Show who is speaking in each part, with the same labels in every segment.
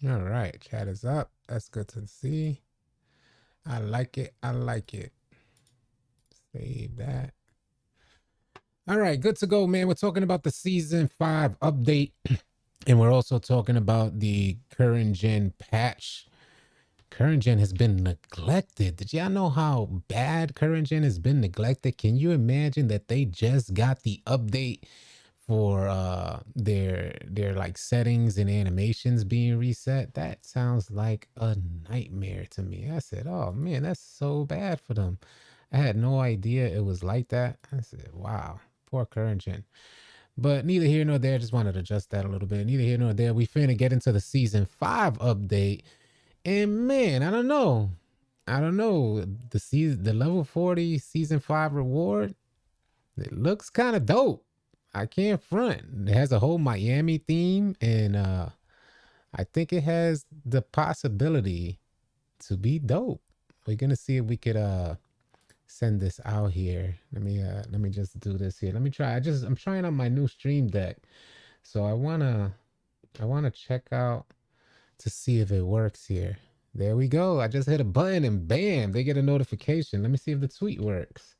Speaker 1: All right, chat is up. That's good to see. I like it. I like it. Save that. All right, good to go, man. We're talking about the season 5 update, and we're also talking about the current gen patch. Current gen has been neglected. Did y'all know how bad current gen has been neglected? Can you imagine that they just got the update for their like settings and animations being reset? That sounds like a nightmare to me. I said, oh man, that's so bad for them. I had no idea it was like that. I said, wow, poor current gen. But neither here nor there. Just wanted to adjust that a little bit. Neither here nor there. We finna get into the season 5 update. And man, I don't know. I don't know. The level 40 season 5 reward, it looks kind of dope. I can't front. It has a whole Miami theme, and I think it has the possibility to be dope. We're gonna see if we could send this out here. Let me just do this here. Let me try. I'm trying out my new stream deck. So I wanna check out to see if it works here. There we go. I just hit a button and bam, they get a notification. Let me see if the tweet works.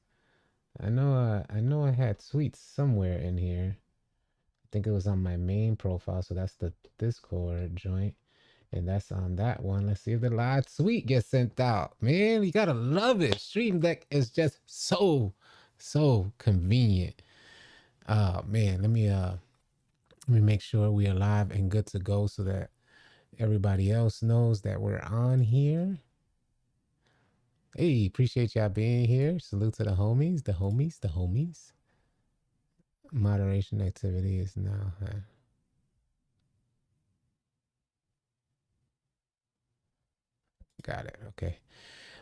Speaker 1: I know I had tweets somewhere in here. I think it was on my main profile, so that's the Discord joint. And that's on that one. Let's see if the live tweet gets sent out. Man, you gotta love it. Stream Deck is just so convenient. Man, let me make sure we are live and good to go so that everybody else knows that we're on here. Hey, appreciate y'all being here. Salute to the homies, the homies, the homies. Moderation activity is now. Got it. Okay.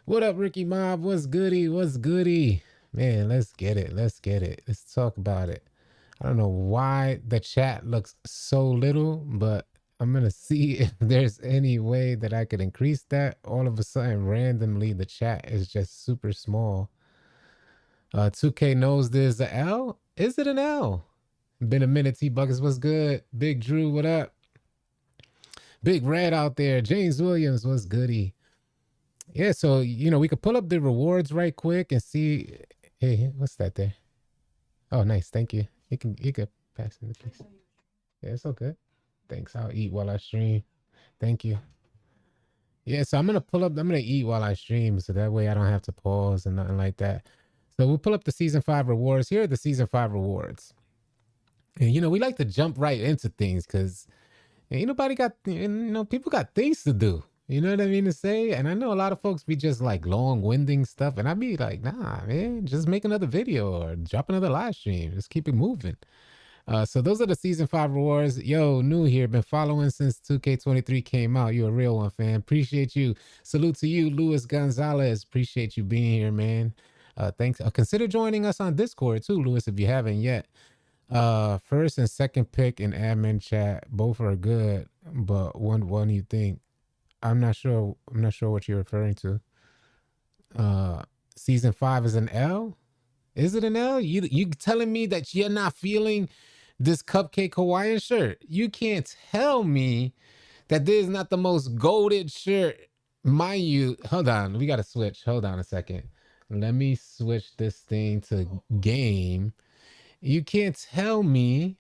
Speaker 1: What up, Ricky Mob? What's goody? What's goody? Man, let's get it. Let's get it. Let's talk about it. I don't know why the chat looks so little, but I'm going to see if there's any way that I could increase that. All of a sudden, randomly, the chat is just super small. 2K knows there's an L. Is it an L? Been a minute, T-Buckets. What's good? Big Drew, what up? Big Red out there. James Williams, what's goody? Yeah, so, we could pull up the rewards right quick and see. Hey, what's that there? Oh, nice. Thank you. You could pass me the piece. Yeah, it's all good. Thanks. I'll eat while I stream. Thank you. Yeah, so I'm gonna eat while I stream, so that way I don't have to pause and nothing like that. So we'll pull up the season 5 rewards. Here are the season 5 rewards. And we like to jump right into things because ain't nobody got, people got things to do. You know what I mean to say? And I know a lot of folks be just like long-winding stuff, and I be like, nah, man, just make another video or drop another live stream. Just keep it moving. So those are the season 5 rewards. Yo, new here, been following since 2K23 came out. You a real one, fan. Appreciate you. Salute to you, Luis Gonzalez. Appreciate you being here, man. Thanks. Consider joining us on Discord too, Luis, if you haven't yet. First and second pick in admin chat, both are good, but one you think. I'm not sure what you're referring to. Season 5 is an L? Is it an L? You telling me that you're not feeling this cupcake Hawaiian shirt? You can't tell me that this is not the most goated shirt. Mind you, hold on, we gotta switch. Hold on a second. Let me switch this thing to game. You can't tell me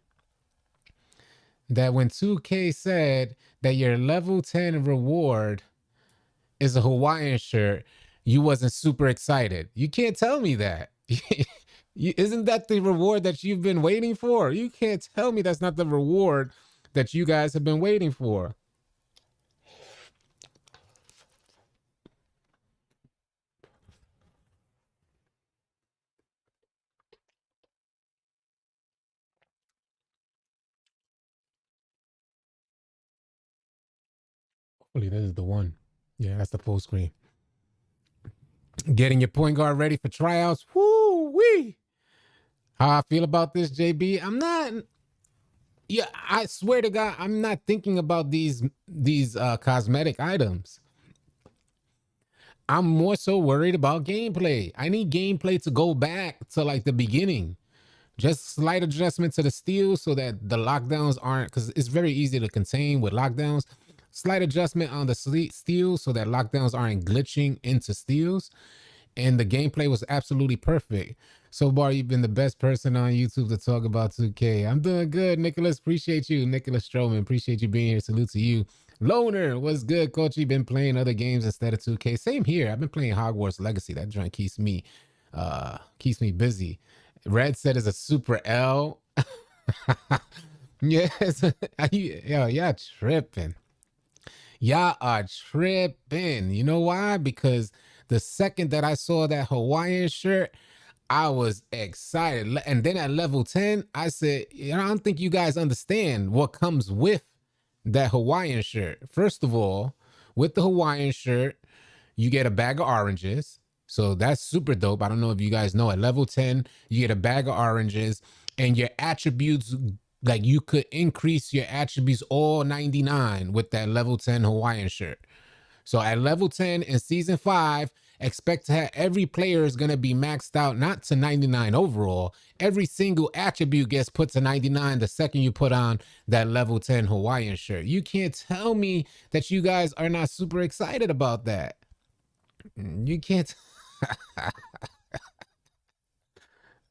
Speaker 1: that when 2K said that your level 10 reward is a Hawaiian shirt, you wasn't super excited. You can't tell me that. Isn't that the reward that you've been waiting for? You can't tell me that's not the reward that you guys have been waiting for. Hopefully this is the one. Yeah, that's the full screen. Getting your point guard ready for tryouts. Woo wee. How I feel about this, JB? I'm not. Yeah, I swear to God, I'm not thinking about these cosmetic items. I'm more so worried about gameplay. I need gameplay to go back to like the beginning. Just slight adjustment to the steel so that the lockdowns aren't, because it's very easy to contain with lockdowns. Slight adjustment on the steals so that lockdowns aren't glitching into steals. And the gameplay was absolutely perfect. So far, you've been the best person on YouTube to talk about 2K. I'm doing good, Nicholas. Appreciate you. Nicholas Stroman, appreciate you being here. Salute to you. Loner, what's good, coach? You've been playing other games instead of 2K. Same here. I've been playing Hogwarts Legacy. That joint keeps me busy. Red said it's a super L. Yes. Yo, y'all tripping. Y'all are tripping. You know why? Because the second that I saw that Hawaiian shirt, I was excited. And then at level 10, I said, I don't think you guys understand what comes with that Hawaiian shirt. First of all, with the Hawaiian shirt, you get a bag of oranges. So that's super dope. I don't know if you guys know, at level 10, you get a bag of oranges and your attributes, like you could increase your attributes all 99 with that level 10 Hawaiian shirt. So at level 10 in season 5, expect to have every player is going to be maxed out, not to 99 overall. Every single attribute gets put to 99 the second you put on that level 10 Hawaiian shirt. You can't tell me that you guys are not super excited about that. You can't.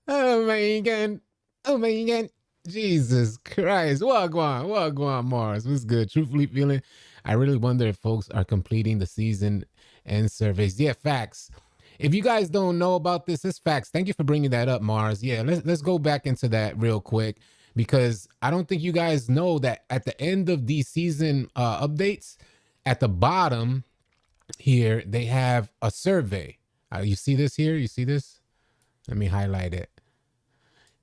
Speaker 1: Oh my God. Oh my God. Jesus Christ. Wagwan, Mars. What's good? Truthfully feeling, I really wonder if folks are completing the season end surveys. Yeah, facts. If you guys don't know about this, it's facts. Thank you for bringing that up, Mars. Yeah, let's go back into that real quick, because I don't think you guys know that at the end of these season updates, at the bottom here, they have a survey. You see this here? You see this? Let me highlight it.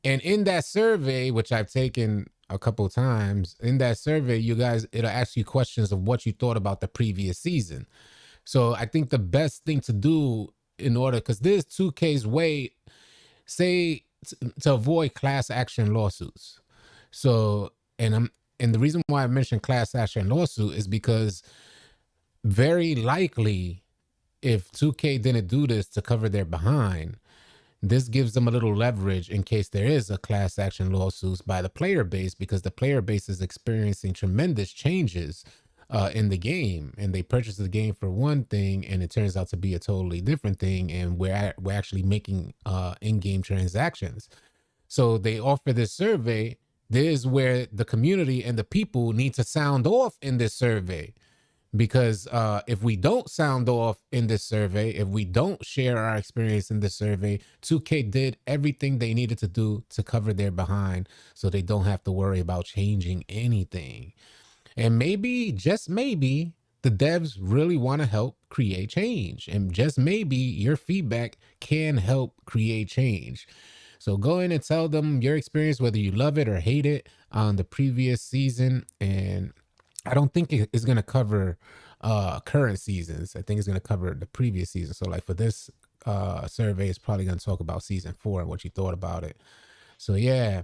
Speaker 1: And in that survey, which I've taken a couple times, in that survey, you guys, it'll ask you questions of what you thought about the previous season. So I think the best thing to do in order, because this 2K's way, say to avoid class action lawsuits. So, and the reason why I mentioned class action lawsuit is because very likely if 2K didn't do this to cover their behind, this gives them a little leverage in case there is a class action lawsuits by the player base, because the player base is experiencing tremendous changes in the game, and they purchased the game for one thing and it turns out to be a totally different thing, and we're actually making in-game transactions. So they offer this survey. This is where the community and the people need to sound off in this survey. Because if we don't sound off in this survey, if we don't share our experience in this survey, 2K did everything they needed to do to cover their behind, so they don't have to worry about changing anything. And maybe, just maybe, the devs really want to help create change. And just maybe your feedback can help create change. So go in and tell them your experience, whether you love it or hate it, on the previous season. And I don't think it's going to cover current seasons. I think it's going to cover the previous season. So like for this survey, it's probably going to talk about season 4 and what you thought about it. So yeah,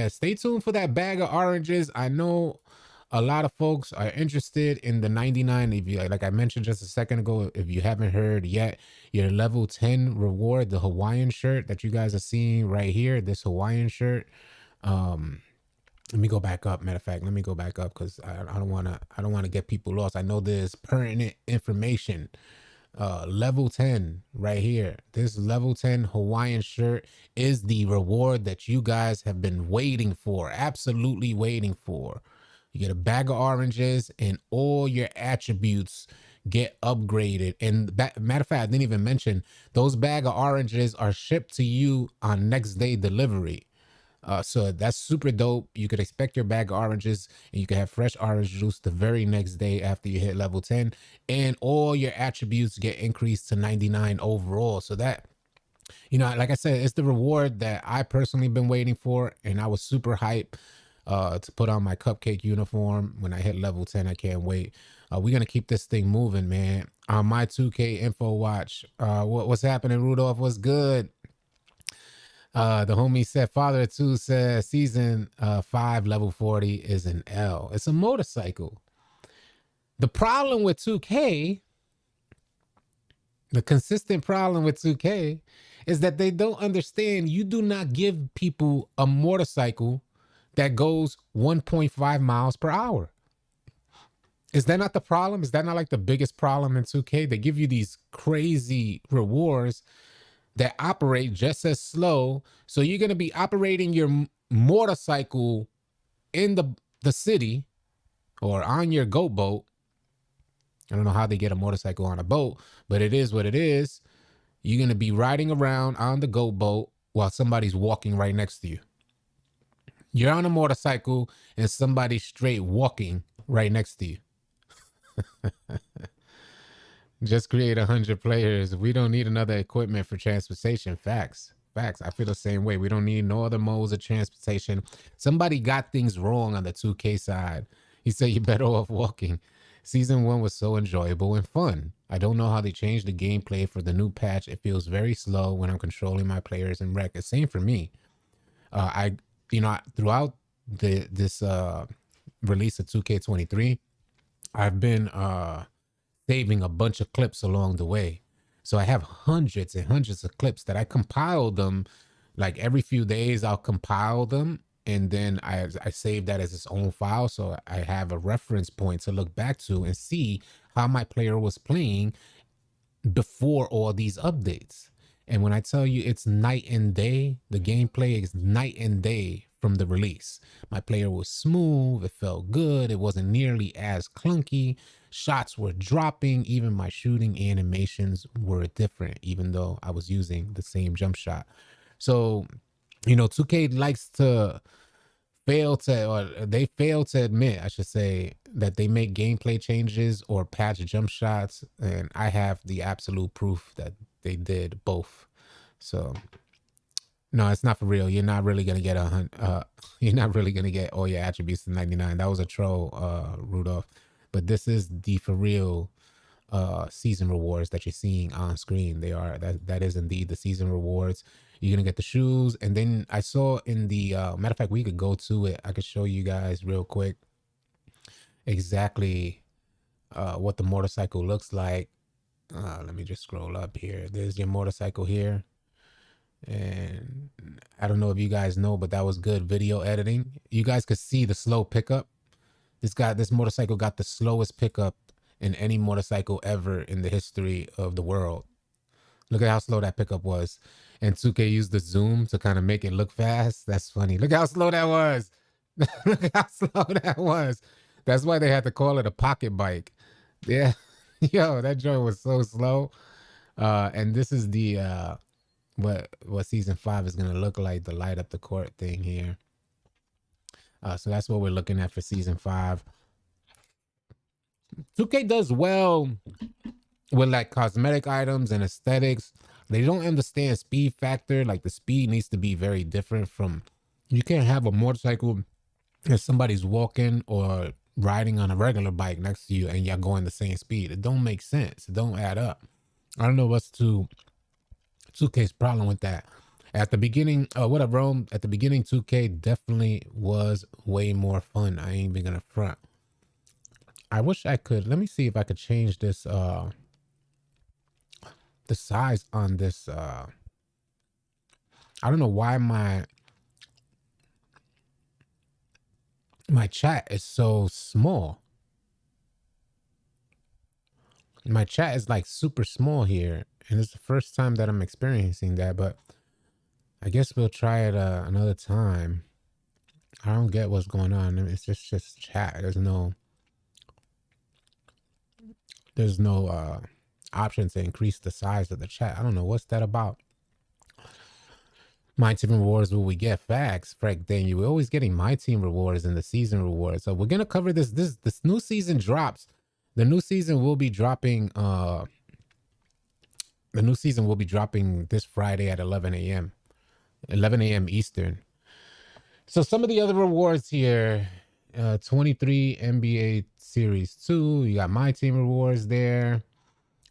Speaker 1: stay tuned for that bag of oranges. I know a lot of folks are interested in the 99. If you, like I mentioned just a second ago, if you haven't heard yet, your level 10 reward, the Hawaiian shirt that you guys are seeing right here, this Hawaiian shirt. Let me go back up. Matter of fact, let me go back up, because I don't want to get people lost. I know there's pertinent information. Level 10 right here. This level 10 Hawaiian shirt is the reward that you guys have been waiting for, absolutely waiting for. You get a bag of oranges and all your attributes get upgraded. And matter of fact, I didn't even mention, those bag of oranges are shipped to you on next day delivery. So that's super dope. You could expect your bag of oranges and you can have fresh orange juice the very next day after you hit level 10, and all your attributes get increased to 99 overall. So that, you know, like I said, it's the reward that I personally been waiting for, and I was super hyped to put on my cupcake uniform when I hit level 10. I can't wait. We're going to keep this thing moving, man. On my 2K info watch, what's happening, Rudolph? What's good? The homie said, Father 2 says season 5 level 40 is an L. It's a motorcycle. The problem with 2K, the consistent problem with 2K, is that they don't understand you do not give people a motorcycle that goes 1.5 miles per hour. Is that not the problem? Is that not like the biggest problem in 2K? They give you these crazy rewards that operate just as slow. So you're going to be operating your motorcycle in the city or on your goat boat. I don't know how they get a motorcycle on a boat, but it is what it is. You're going to be riding around on the goat boat while somebody's walking right next to you. You're on a motorcycle and somebody's straight walking right next to you. Just create 100 players. We don't need another equipment for transportation. Facts. Facts. I feel the same way. We don't need no other modes of transportation. Somebody got things wrong on the 2K side. He said you're better off walking. Season 1 was so enjoyable and fun. I don't know how they changed the gameplay for the new patch. It feels very slow when I'm controlling my players in rec. It's same for me. Throughout this release of 2K23, I've been saving a bunch of clips along the way. So I have hundreds and hundreds of clips that I compile them. Like every few days, I'll compile them. And then I save that as its own file. So I have a reference point to look back to and see how my player was playing before all these updates. And when I tell you it's night and day, the gameplay is night and day from the release. My player was smooth. It felt good. It wasn't nearly as clunky. Shots were dropping. Even my shooting animations were different, even though I was using the same jump shot. So, 2K likes to fail to admit, I should say, that they make gameplay changes or patch jump shots. And I have the absolute proof that they did both. So no, it's not for real. You're not really gonna get you're not really gonna get all your attributes to 99. That was a troll, Rudolph. But this is the for real season rewards that you're seeing on screen. That is indeed the season rewards. You're gonna get the shoes, and then I saw in the matter of fact, we could go to it. I could show you guys real quick exactly what the motorcycle looks like. Let me just scroll up here. There's your motorcycle here. And I don't know if you guys know, but that was good video editing. You guys could see the slow pickup. This motorcycle got the slowest pickup in any motorcycle ever in the history of the world. Look at how slow that pickup was. And 2K used the zoom to kind of make it look fast. That's funny. Look how slow that was. Look how slow that was. That's why they had to call it a pocket bike. Yeah. Yo, that joint was so slow. And this is the what season 5 is gonna look like, the light up the court thing here. So that's what we're looking at for season 5. 2K does well with like cosmetic items and aesthetics. They don't understand speed factor. Like the speed needs to be very different from, you can't have a motorcycle if somebody's walking or riding on a regular bike next to you and you're going the same speed. It don't make sense. It don't add up. I don't know what's 2K's problem with that. At the beginning, what up, Rome? At the beginning, 2K definitely was way more fun. I ain't even gonna front. I wish I could. Let me see if I could change this, the size on this. I don't know why my chat is so small. My chat is like super small here. And it's the first time that I'm experiencing that, but I guess we'll try it another time. I don't get what's going on. It's just chat. There's no option to increase the size of the chat. I don't know what's that about. My team rewards will we get? Facts, Frank Daniel. We're always getting my team rewards and the season rewards. So we're gonna cover this. This new season drops. The new season will be dropping. The new season will be dropping this Friday at 11 a.m. 11 a.m. Eastern. So some of the other rewards here, 23 NBA Series 2. You got my team rewards there.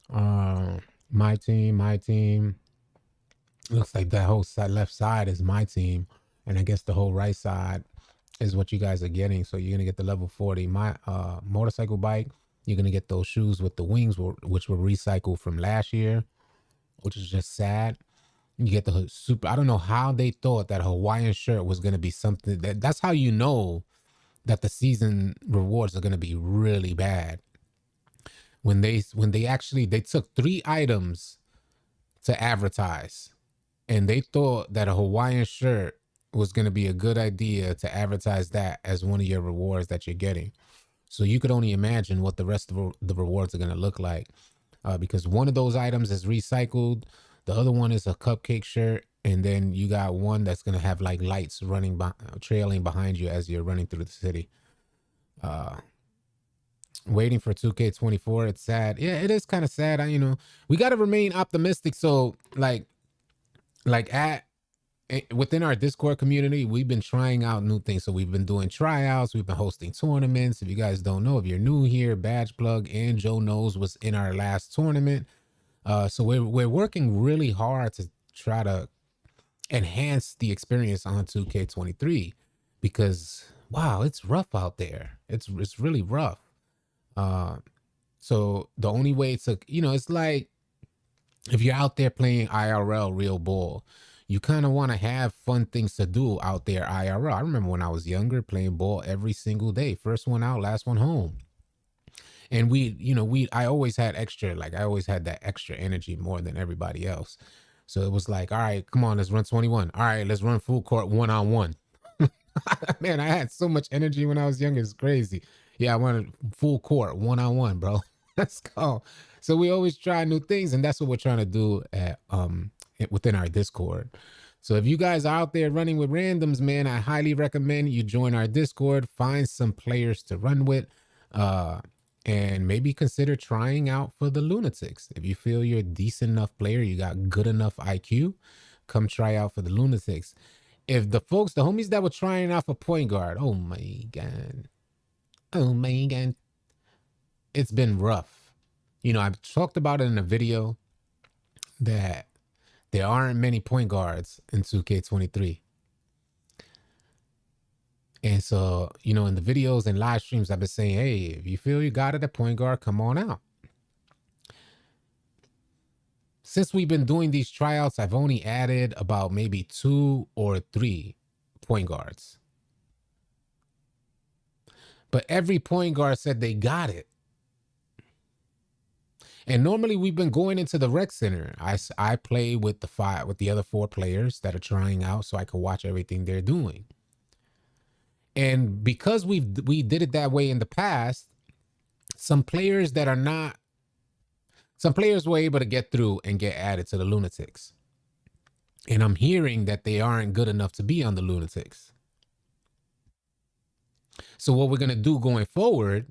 Speaker 1: My team. Looks like that whole left side is my team. And I guess the whole right side is what you guys are getting. So you're going to get the level 40 motorcycle bike. You're going to get those shoes with the wings, which were recycled from last year, which is just sad. You get the super, I don't know how they thought that Hawaiian shirt was going to be something that's how you know that the season rewards are going to be really bad. When they actually they took 3 items to advertise, and they thought that a Hawaiian shirt was going to be a good idea to advertise that as one of your rewards that you're getting. So you could only imagine what the rest of the rewards are going to look like, because one of those items is recycled, the other one is a cupcake shirt, and then you got one that's going to have like lights running trailing behind you as you're running through the city. Waiting for 2K24, it's sad. Yeah, it is kind of sad. We got to remain optimistic. So like at within our Discord community, we've been trying out new things. So we've been doing tryouts, we've been hosting tournaments. If you guys don't know, if you're new here, Badge Plug and Joe Knows was in our last tournament. So we're working really hard to try to enhance the experience on 2K23, because wow, it's rough out there. It's really rough. So the only way to, it's like if you're out there playing IRL real ball, you kind of want to have fun things to do out there IRL. I remember when I was younger playing ball every single day, first one out, last one home. And I always had I always had that extra energy more than everybody else. So it was like, all right, come on, let's run 21. All right, let's run full court 1-on-1. Man, I had so much energy when I was young. It's crazy. Yeah, I wanted full court 1-on-1, bro. Let's go. So we always try new things, and that's what we're trying to do at within our Discord. So if you guys are out there running with randoms, man, I highly recommend you join our Discord, find some players to run with, and maybe consider trying out for the Lunatics. If you feel you're a decent enough player, you got good enough IQ, come try out for the Lunatics. If the homies that were trying out for point guard, oh my God, it's been rough. I've talked about it in a video that there aren't many point guards in 2K23. And so, in the videos and live streams, I've been saying, hey, if you feel you got it at point guard, come on out. Since we've been doing these tryouts, I've only added about maybe 2 or 3 point guards. But every point guard said they got it. And normally we've been going into the rec center. I play with the other 4 players that are trying out, so I can watch everything they're doing. And because we did it that way in the past, some players were able to get through and get added to the Lunatics. And I'm hearing that they aren't good enough to be on the Lunatics. So what we're going to do going forward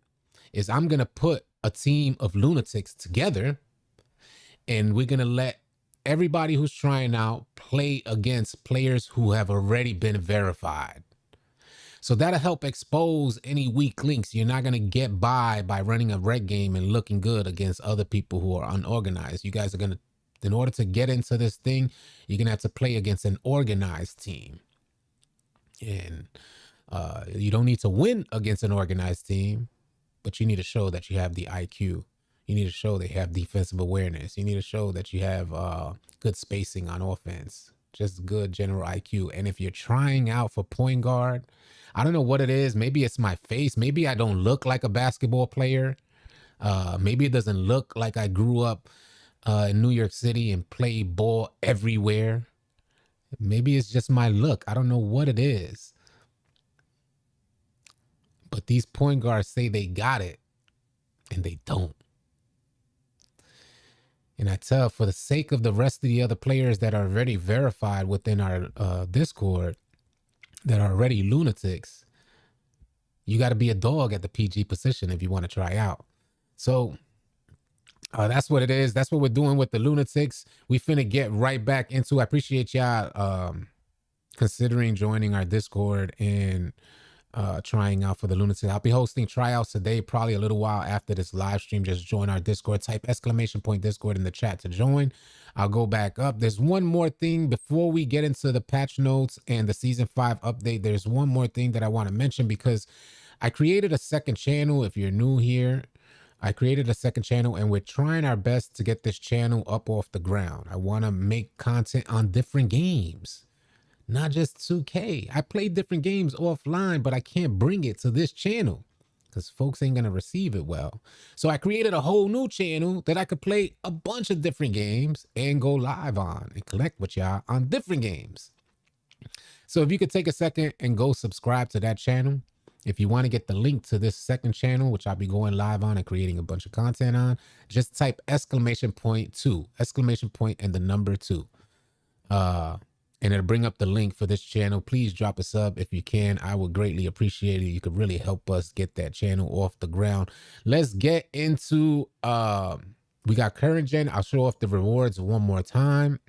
Speaker 1: is I'm going to put a team of Lunatics together, and we're going to let everybody who's trying out play against players who have already been verified. So that'll help expose any weak links. You're not going to get by running a rec game and looking good against other people who are unorganized. You guys are going to, in order to get into this thing, you're going to have to play against an organized team. And you don't need to win against an organized team, but you need to show that you have the IQ. You need to show they have defensive awareness. You need to show that you have good spacing on offense, just good general IQ. And if you're trying out for point guard, I don't know what it is. Maybe it's my face. Maybe I don't look like a basketball player. Maybe it doesn't look like I grew up in New York City and played ball everywhere. Maybe it's just my look. I don't know what it is. But these point guards say they got it, and they don't. And I tell, for the sake of the rest of the other players that are already verified within our Discord, that are already Lunatics, you got to be a dog at the PG position if you want to try out. So that's what it is. That's what we're doing with the Lunatics. We finna get right back into. I appreciate y'all considering joining our Discord and trying out for the Lunatics. I'll be hosting tryouts today, probably a little while after this live stream. Just join our Discord. Type !Discord in the chat to join. I'll go back up. There's one more thing before we get into the patch notes and the season 5 update. There's one more thing that I want to mention, because I created a second channel. If you're new here, I created a second channel, and we're trying our best to get this channel up off the ground. I want to make content on different games, not just 2K. I play different games offline, but I can't bring it to this channel because folks ain't gonna receive it well. So I created a whole new channel that I could play a bunch of different games and go live on and collect with y'all on different games. So if you could take a second and go subscribe to that channel. If you want to get the link to this second channel, which I'll be going live on and creating a bunch of content on, just type !2, exclamation point and the number 2. And it'll bring up the link for this channel. Please drop a sub if you can. I would greatly appreciate it. You could really help us get that channel off the ground. Let's get into, we got current gen. I'll show off the rewards one more time.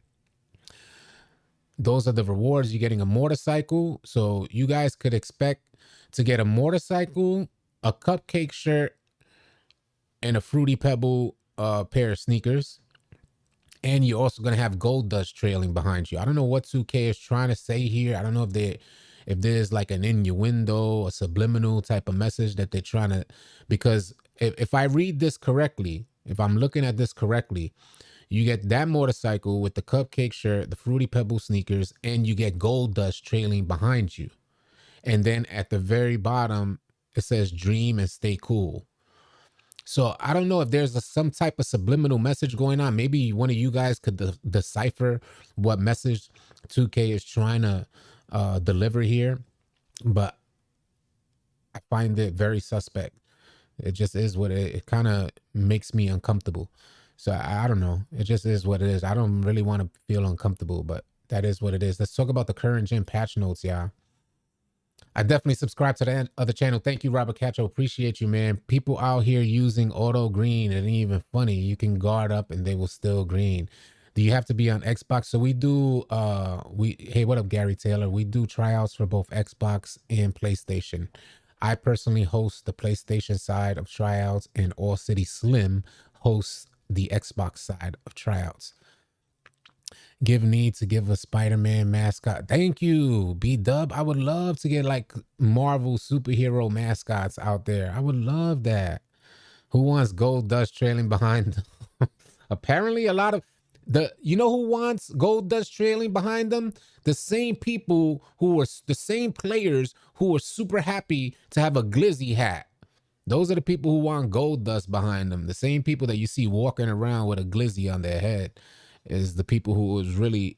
Speaker 1: Those are the rewards. You're getting a motorcycle. So you guys could expect to get a motorcycle, a cupcake shirt, and a Fruity Pebble pair of sneakers. And you're also going to have gold dust trailing behind you. I don't know what 2K is trying to say here. I don't know if there's like an innuendo, a subliminal type of message that they're trying to, because if I read this correctly, if I'm looking at this correctly, you get that motorcycle with the cupcake shirt, the Fruity Pebble sneakers, and you get gold dust trailing behind you. And then at the very bottom, it says dream and stay cool. So I don't know if there's some type of subliminal message going on. Maybe one of you guys could decipher what message 2K is trying to deliver here. But I find it very suspect. It just is what it kind of makes me uncomfortable. So I don't know. It just is what it is. I don't really want to feel uncomfortable, but that is what it is. Let's talk about the current gen patch notes, y'all. I definitely subscribe to that other channel. Thank you, Robert Cacho. Appreciate you, man. People out here using auto green. It ain't even funny. You can guard up and they will still green. Do you have to be on Xbox? So we do, hey, what up, Gary Taylor? We do tryouts for both Xbox and PlayStation. I personally host the PlayStation side of tryouts, and All City Slim hosts the Xbox side of tryouts. Give need to give a Spider-Man mascot. Thank you, B-Dub. I would love to get like Marvel superhero mascots out there. I would love that. Who wants gold dust trailing behind them? Apparently a lot of you know who wants gold dust trailing behind them? The same people who were the same players who were super happy to have a glizzy hat. Those are the people who want gold dust behind them. The same people that you see walking around with a glizzy on their head is the people who was really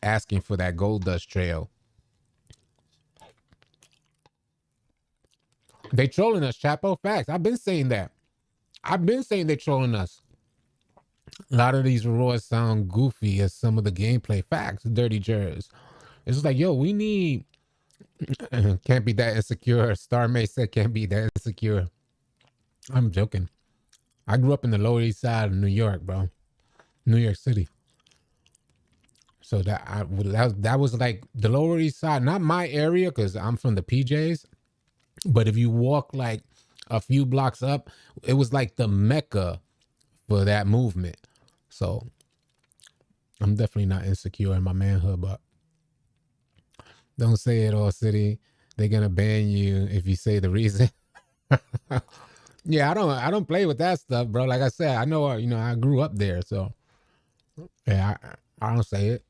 Speaker 1: asking for that gold dust trail. They trolling us, Chapo. Facts. I've been saying that. I've been saying they're trolling us. A lot of these rewards sound goofy as some of the gameplay. Facts, dirty jurors. It's just like, yo, we need... Can't be that insecure. Star May said can't be that insecure. I'm joking. I grew up in the Lower East Side of New York, bro. New York City. So that was like the Lower East Side, not my area because I'm from the PJs, but if you walk like a few blocks up, it was like the Mecca for that movement. So I'm definitely not insecure in my manhood, but don't say it, All City. They're gonna ban you if you say the reason. Yeah, I don't play with that stuff, bro. Like I said, I know, I grew up there, so yeah, I don't say it.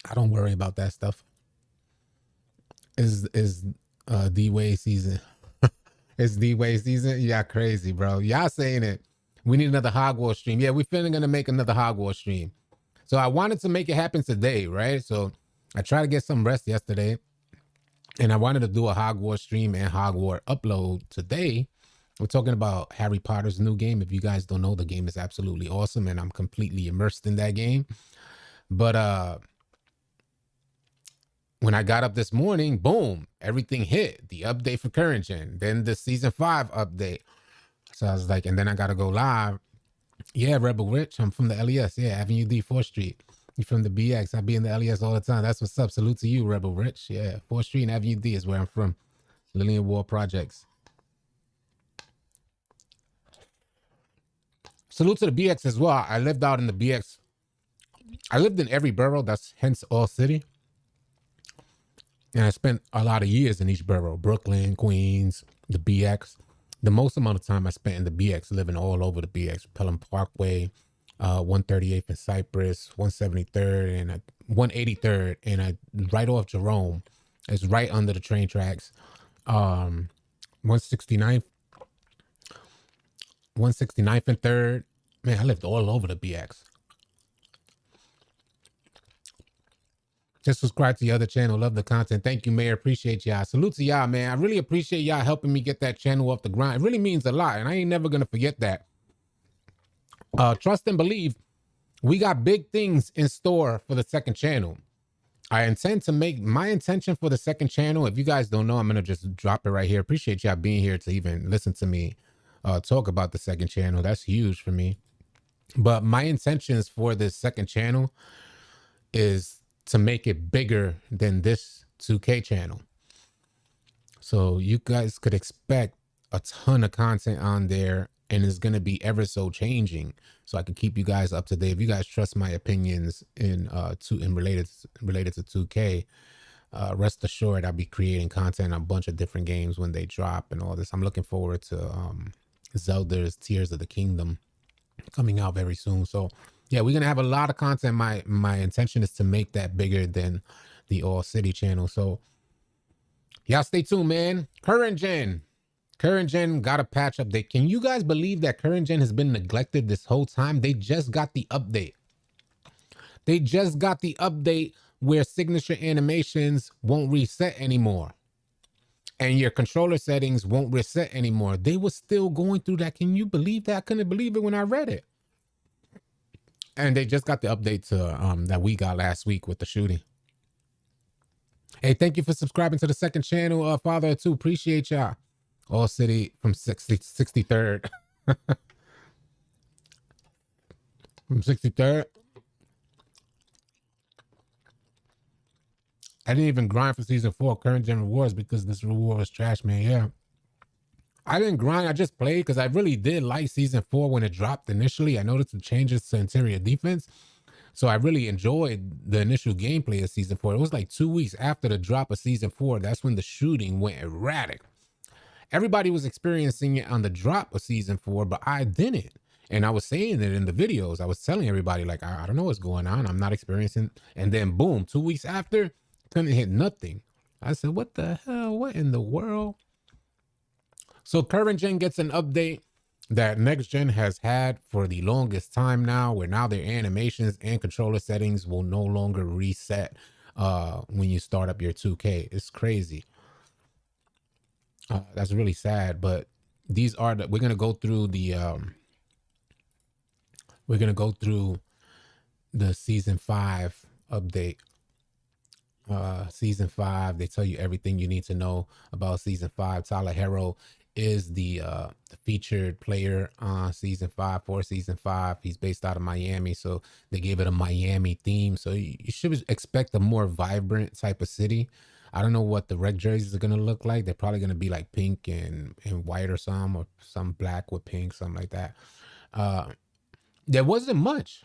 Speaker 1: I don't worry about that stuff. Is D-Wade season? It's D-Wade season? Yeah, crazy, bro. Y'all saying it. We need another Hogwarts stream. Yeah, we finna gonna make another Hogwarts stream. So I wanted to make it happen today, right? So I tried to get some rest yesterday, and I wanted to do a Hogwarts stream and Hogwarts upload today. We're talking about Harry Potter's new game. If you guys don't know, the game is absolutely awesome, and I'm completely immersed in that game. But when I got up this morning, boom, everything hit. The update for current gen, then the season 5 update. So I was like, and then I got to go live. Yeah, Rebel Rich, I'm from the LES. Yeah, Avenue D, 4th Street. You from the BX. I be in the LES all the time. That's what's up. Salute to you, Rebel Rich. Yeah, 4th Street and Avenue D is where I'm from. Lillian War Projects. Salute to the BX as well. I lived out in the BX. I lived in every borough. That's hence All City. And I spent a lot of years in each borough. Brooklyn, Queens, the BX. The most amount of time I spent in the BX, living all over the BX. Pelham Parkway, 138th in Cypress, 173rd and 183rd, and right off Jerome. It's right under the train tracks. 169th, 169th and 3rd. Man, I lived all over the BX. Just subscribe to the other channel. Love the content. Thank you, Mayor. Appreciate y'all. Salute to y'all, man. I really appreciate y'all helping me get that channel off the ground. It really means a lot, and I ain't never going to forget that. Trust and believe, we got big things in store for the second channel. I intend to make my intention for the second channel. If you guys don't know, I'm going to just drop it right here. Appreciate y'all being here to even listen to me talk about the second channel. That's huge for me. But my intentions for this second channel is to make it bigger than this 2K channel. So you guys could expect a ton of content on there, and it's going to be ever so changing. So I can keep you guys up to date. If you guys trust my opinions in related to 2K, rest assured I'll be creating content on a bunch of different games when they drop and all this. I'm looking forward to Zelda's Tears of the Kingdom coming out very soon. So yeah, we're gonna have a lot of content. My intention is to make that bigger than the All City channel. So y'all stay tuned, man. Current gen got a patch update. Can you guys believe that current gen has been neglected this whole time? They just got the update. They just got the update where signature animations won't reset anymore. And your controller settings won't reset anymore. They were still going through that. Can you believe that? I couldn't believe it when I read it. And they just got the update to that we got last week with the shooting. Hey, thank you for subscribing to the second channel, Father 2. Appreciate y'all. All City from 63rd. From 63rd. I didn't even grind for season 4 current gen rewards because this reward was trash, man. Yeah. I didn't grind. I just played because I really did like season 4 when it dropped initially. I noticed the changes to interior defense. So I really enjoyed the initial gameplay of season 4. It was like 2 weeks after the drop of season 4. That's when the shooting went erratic. Everybody was experiencing it on the drop of season 4, but I didn't. And I was saying it in the videos. I was telling everybody, like, I don't know what's going on. I'm not experiencing. And then boom, 2 weeks after, couldn't hit nothing. I said, what the hell? What in the world? So current gen gets an update that next gen has had for the longest time now, where now their animations and controller settings will no longer reset when you start up your 2K. It's crazy. That's really sad, but these are we're gonna go through the season 5 update. Season 5, they tell you everything you need to know about season 5. Tyler Herro is the featured player on season 5 for season 5. He's based out of Miami, so they gave it a Miami theme. So you should expect a more vibrant type of city. I don't know what the rec jerseys are gonna look like. They're probably gonna be like pink and white or some black with pink, something like that. There wasn't much.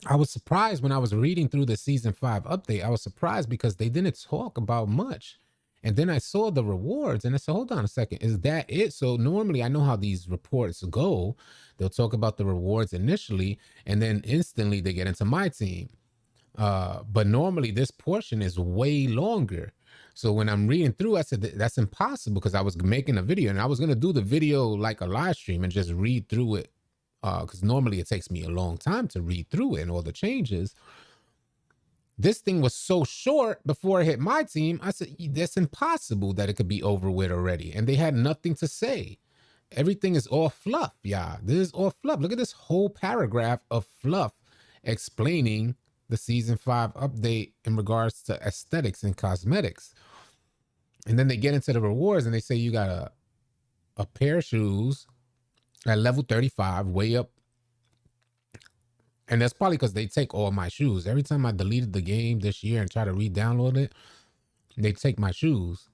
Speaker 1: I was surprised when I was reading through the season 5 update. I was surprised because they didn't talk about much. And then I saw the rewards and I said, hold on a second, is that it? So normally I know how these reports go. They'll talk about the rewards initially and then instantly they get into my team. But normally this portion is way longer. So when I'm reading through, I said, that's impossible because I was making a video and I was going to do the video like a live stream and just read through it. Because normally it takes me a long time to read through it and all the changes. This thing was so short before it hit my team. I said, that's impossible that it could be over with already. And they had nothing to say. Everything is all fluff, y'all. This is all fluff. Look at this whole paragraph of fluff explaining the season 5 update in regards to aesthetics and cosmetics. And then they get into the rewards and they say you got a pair of shoes at level 35, way up. And that's probably because they take all my shoes. Every time I deleted the game this year and try to re-download it, they take my shoes.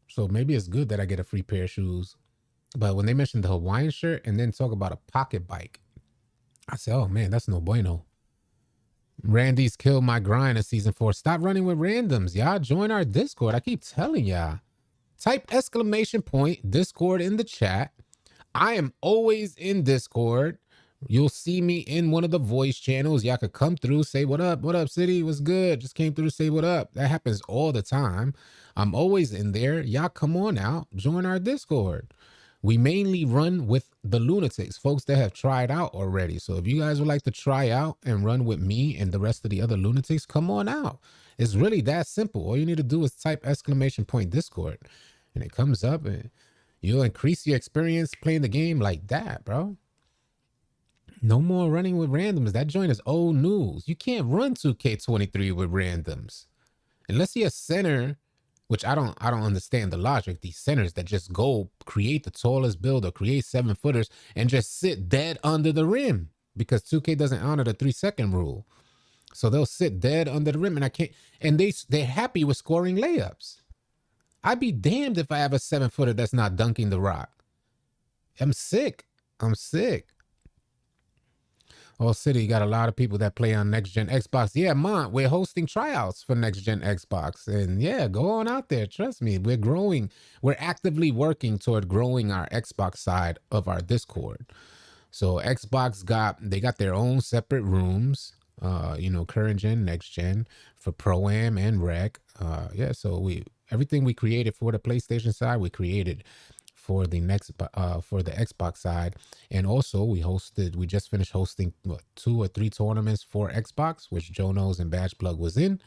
Speaker 1: So maybe it's good that I get a free pair of shoes. But when they mentioned the Hawaiian shirt and then talk about a pocket bike, I said, oh man, that's no bueno. Randy's killed my grind in season 4. Stop running with randoms, y'all. Join our Discord. I keep telling y'all. Type exclamation point Discord in the chat. I am always in Discord. You'll see me in one of the voice channels. Y'all could come through, say what up, city, what's good? Just came through, say what up. That happens all the time. I'm always in there. Y'all come on out, join our Discord. We mainly run with the Lunatics, folks that have tried out already. So if you guys would like to try out and run with me and the rest of the other Lunatics, come on out. It's really that simple. All you need to do is type !Discord and it comes up and you'll increase your experience playing the game like that, bro. No more running with randoms. That joint is old news. You can't run 2K23 with randoms. Unless you're a center, which I don't understand the logic. These centers that just go create the tallest build or create 7-footers and just sit dead under the rim because 2K doesn't honor the 3-second rule. So they'll sit dead under the rim and I can't, and they're happy with scoring layups. I'd be damned if I have a 7-footer that's not dunking the rock. I'm sick. Oh, City, got a lot of people that play on Next Gen Xbox. Yeah, Mont, we're hosting tryouts for Next Gen Xbox. And yeah, go on out there. Trust me, we're growing. We're actively working toward growing our Xbox side of our Discord. So Xbox they got their own separate rooms, current gen, next gen, for Pro-Am and Rec. Yeah, so everything we created for the PlayStation side, we created for the Xbox side. And also we just finished hosting 2 or 3 tournaments for Xbox, which Joe knows and Badge Plug was in.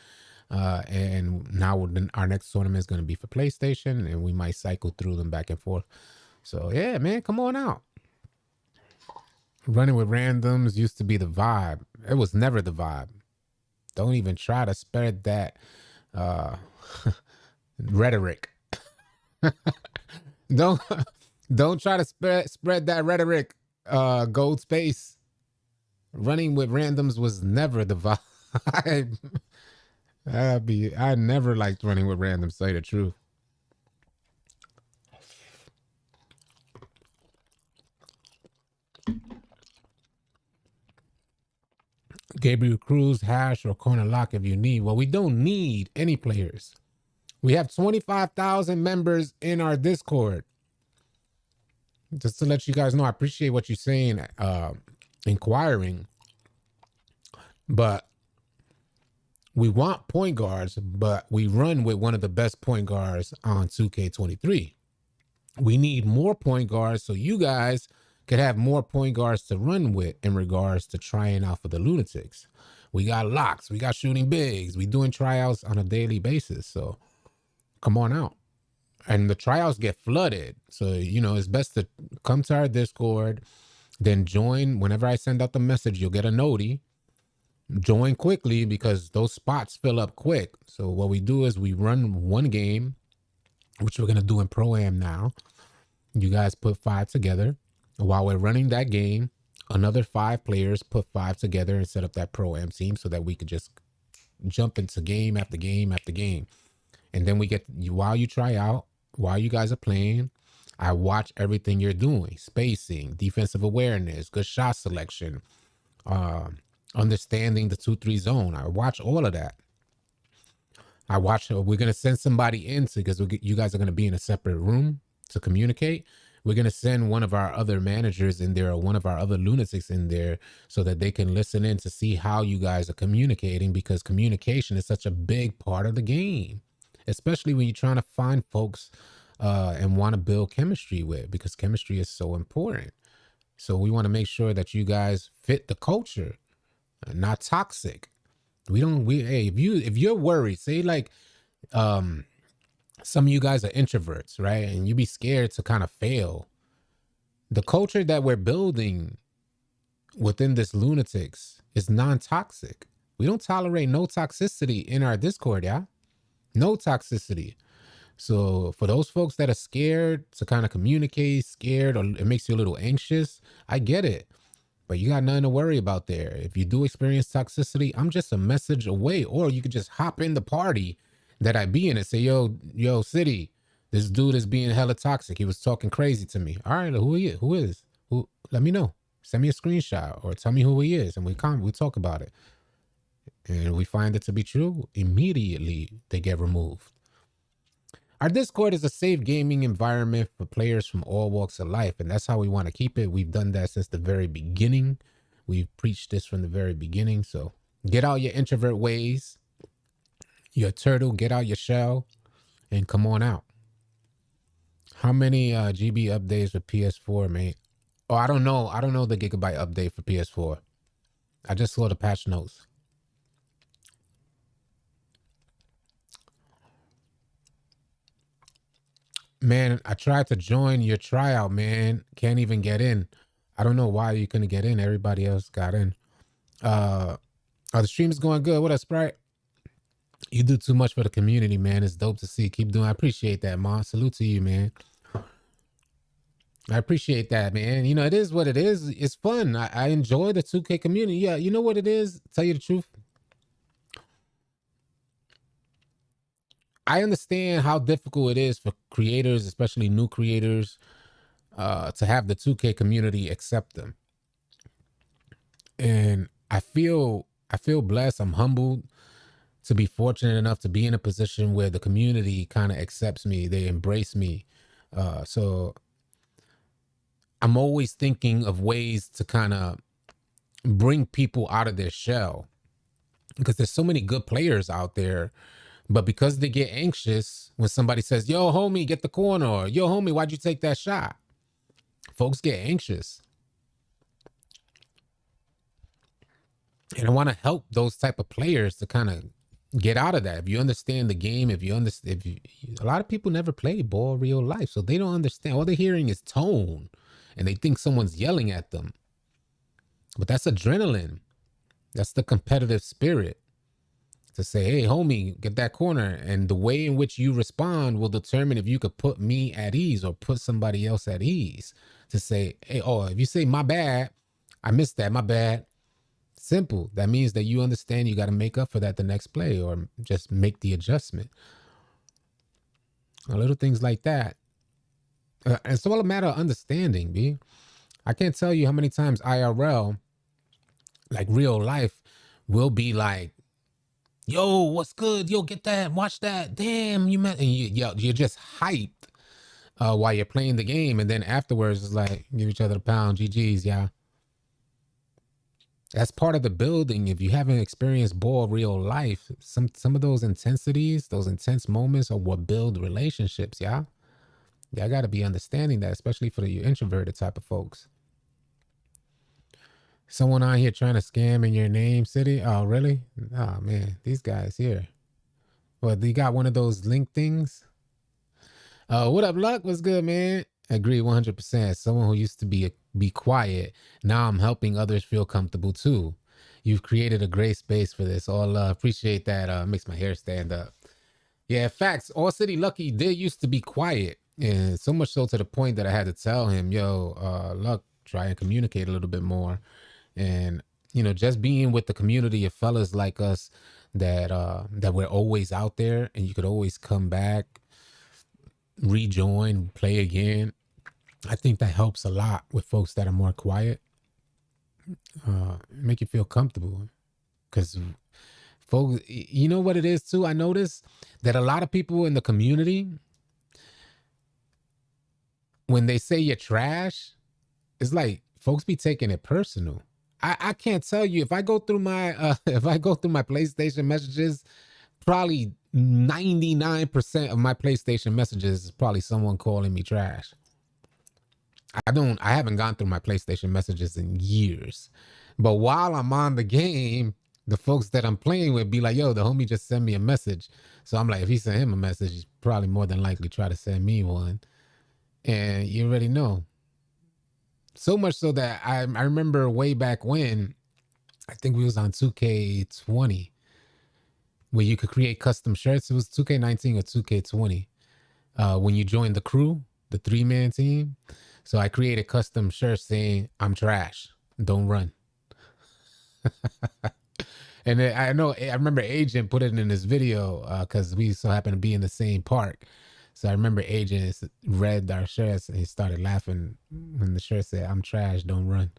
Speaker 1: And now our next tournament is going to be for PlayStation, and we might cycle through them back and forth. So yeah, man, come on out. Running with randoms used to be the vibe. It was never the vibe. Don't even try to spread that rhetoric. Don't try to spread that rhetoric, Gold Space. Running with randoms was never the vibe. I never liked running with randoms, say the truth. Gabriel Cruz, Hash, or Corner Lock if you need. Well, we don't need any players. We have 25,000 members in our Discord. Just to let you guys know, I appreciate what you're saying, inquiring. But we want point guards, but we run with one of the best point guards on 2K23. We need more point guards so you guys could have more point guards to run with in regards to trying out for the Lunatics. We got locks, we got shooting bigs, we doing tryouts on a daily basis. So come on out. And the tryouts get flooded. So, it's best to come to our Discord, then join. Whenever I send out the message, you'll get a noti. Join quickly because those spots fill up quick. So what we do is we run one game, which we're going to do in Pro-Am now. You guys put 5 together. While we're running that game, another 5 players put 5 together and set up that Pro-Am team so that we could just jump into game after game after game. And then while you try out, while you guys are playing, I watch everything you're doing. Spacing, defensive awareness, good shot selection, understanding the 2-3 zone. I watch all of that. We're going to send somebody in because you guys are going to be in a separate room to communicate. We're going to send one of our other managers in there or one of our other Lunatics in there so that they can listen in to see how you guys are communicating, because communication is such a big part of the game, especially when you're trying to find folks and want to build chemistry with, because chemistry is so important. So we want to make sure that you guys fit the culture, not toxic. Hey, if you're worried, say like, some of you guys are introverts, right? And you be scared to kind of fail. The culture that we're building within this Lunatics is non-toxic. We don't tolerate no toxicity in our Discord, yeah? No toxicity. So for those folks that are scared to kind of communicate, scared, or it makes you a little anxious, I get it. But you got nothing to worry about there. If you do experience toxicity, I'm just a message away. Or you could just hop in the party that I be in and say, yo, City, this dude is being hella toxic. He was talking crazy to me. All right, who is? Let me know. Send me a screenshot or tell me who he is, and we talk about it. And we find it to be true, immediately they get removed. Our Discord is a safe gaming environment for players from all walks of life, and that's how we want to keep it. We've done that since the very beginning. We've preached this from the very beginning. So get out your introvert ways. You're a turtle, get out your shell, and come on out. How many GB updates for PS4, mate? Oh, I don't know. I don't know the gigabyte update for PS4. I just saw the patch notes. Man, I tried to join your tryout, man. Can't even get in. I don't know why you couldn't get in. Everybody else got in. The stream is going good. What up, Sprite? You do too much for the community, man. It's dope to see. Keep doing. I appreciate that, Mom. Salute to you, man. I appreciate that, man. You know, it is what it is. It's fun. I enjoy the 2K community. Yeah, you know what it is? Tell you the truth. I understand how difficult it is for creators, especially new creators, to have the 2K community accept them. And I feel blessed. I'm humbled to be fortunate enough to be in a position where the community kind of accepts me. They embrace me. So I'm always thinking of ways to kind of bring people out of their shell, because there's so many good players out there, but because they get anxious when somebody says, yo, homie, get the corner, or yo, homie, why'd you take that shot? Folks get anxious. And I want to help those type of players to kind of get out of that. If you understand the game, a lot of people never play ball real life, so they don't understand. All they're hearing is tone, and they think someone's yelling at them. But that's adrenaline. That's the competitive spirit. To say, hey, homie, get that corner. And the way in which you respond will determine if you could put me at ease or put somebody else at ease. To say, hey, oh, if you say, my bad, I missed that, my bad. Simple. That means that you understand you got to make up for that the next play, or just make the adjustment. Little things like that. It's all a matter of understanding, B. I can't tell you how many times IRL, like real life, will be like, yo, what's good? Yo, get that, watch that. Damn, you met, and you're just hyped while you're playing the game, and then afterwards it's like, give each other a pound, GG's, yeah. That's part of the building. If you haven't experienced ball real life, some of those intensities, those intense moments are what build relationships, yeah. Yeah, I got to be understanding that, especially for the introverted type of folks. Someone out here trying to scam in your name, city? Oh, really? Oh, man, these guys here. Well, they got one of those link things. What up, Luck? What's good, man? I agree 100%. Someone who used to be quiet, now I'm helping others feel comfortable too. You've created a great space for this. All appreciate that. Makes my hair stand up. Yeah, facts. All City Lucky did used to be quiet, and so much so to the point that I had to tell him, yo, Luck, try and communicate a little bit more. And you know, just being with the community of fellas like us that we're always out there, and you could always come back, rejoin, play again. I think that helps a lot with folks that are more quiet. Make you feel comfortable, because folks, you know what it is too. I noticed that a lot of people in the community, when they say you're trash, it's like folks be taking it personal. I can't tell you, if I go through my PlayStation messages, probably 99% of my PlayStation messages is probably someone calling me trash. I haven't gone through my PlayStation messages in years, but while I'm on the game, the folks that I'm playing with be like, yo, the homie just sent me a message. So I'm like, if he sent him a message, he's probably more than likely try to send me one. And you already know. So much so that I remember way back when, I think we was on 2K20, where you could create custom shirts. It was 2K19 or 2K20. When you joined the crew, the 3-man team. So I created custom shirts saying, I'm trash, don't run. And I remember Agent put it in his video because we so happen to be in the same park. So I remember Agent read our shirts and he started laughing when the shirt said, I'm trash, don't run.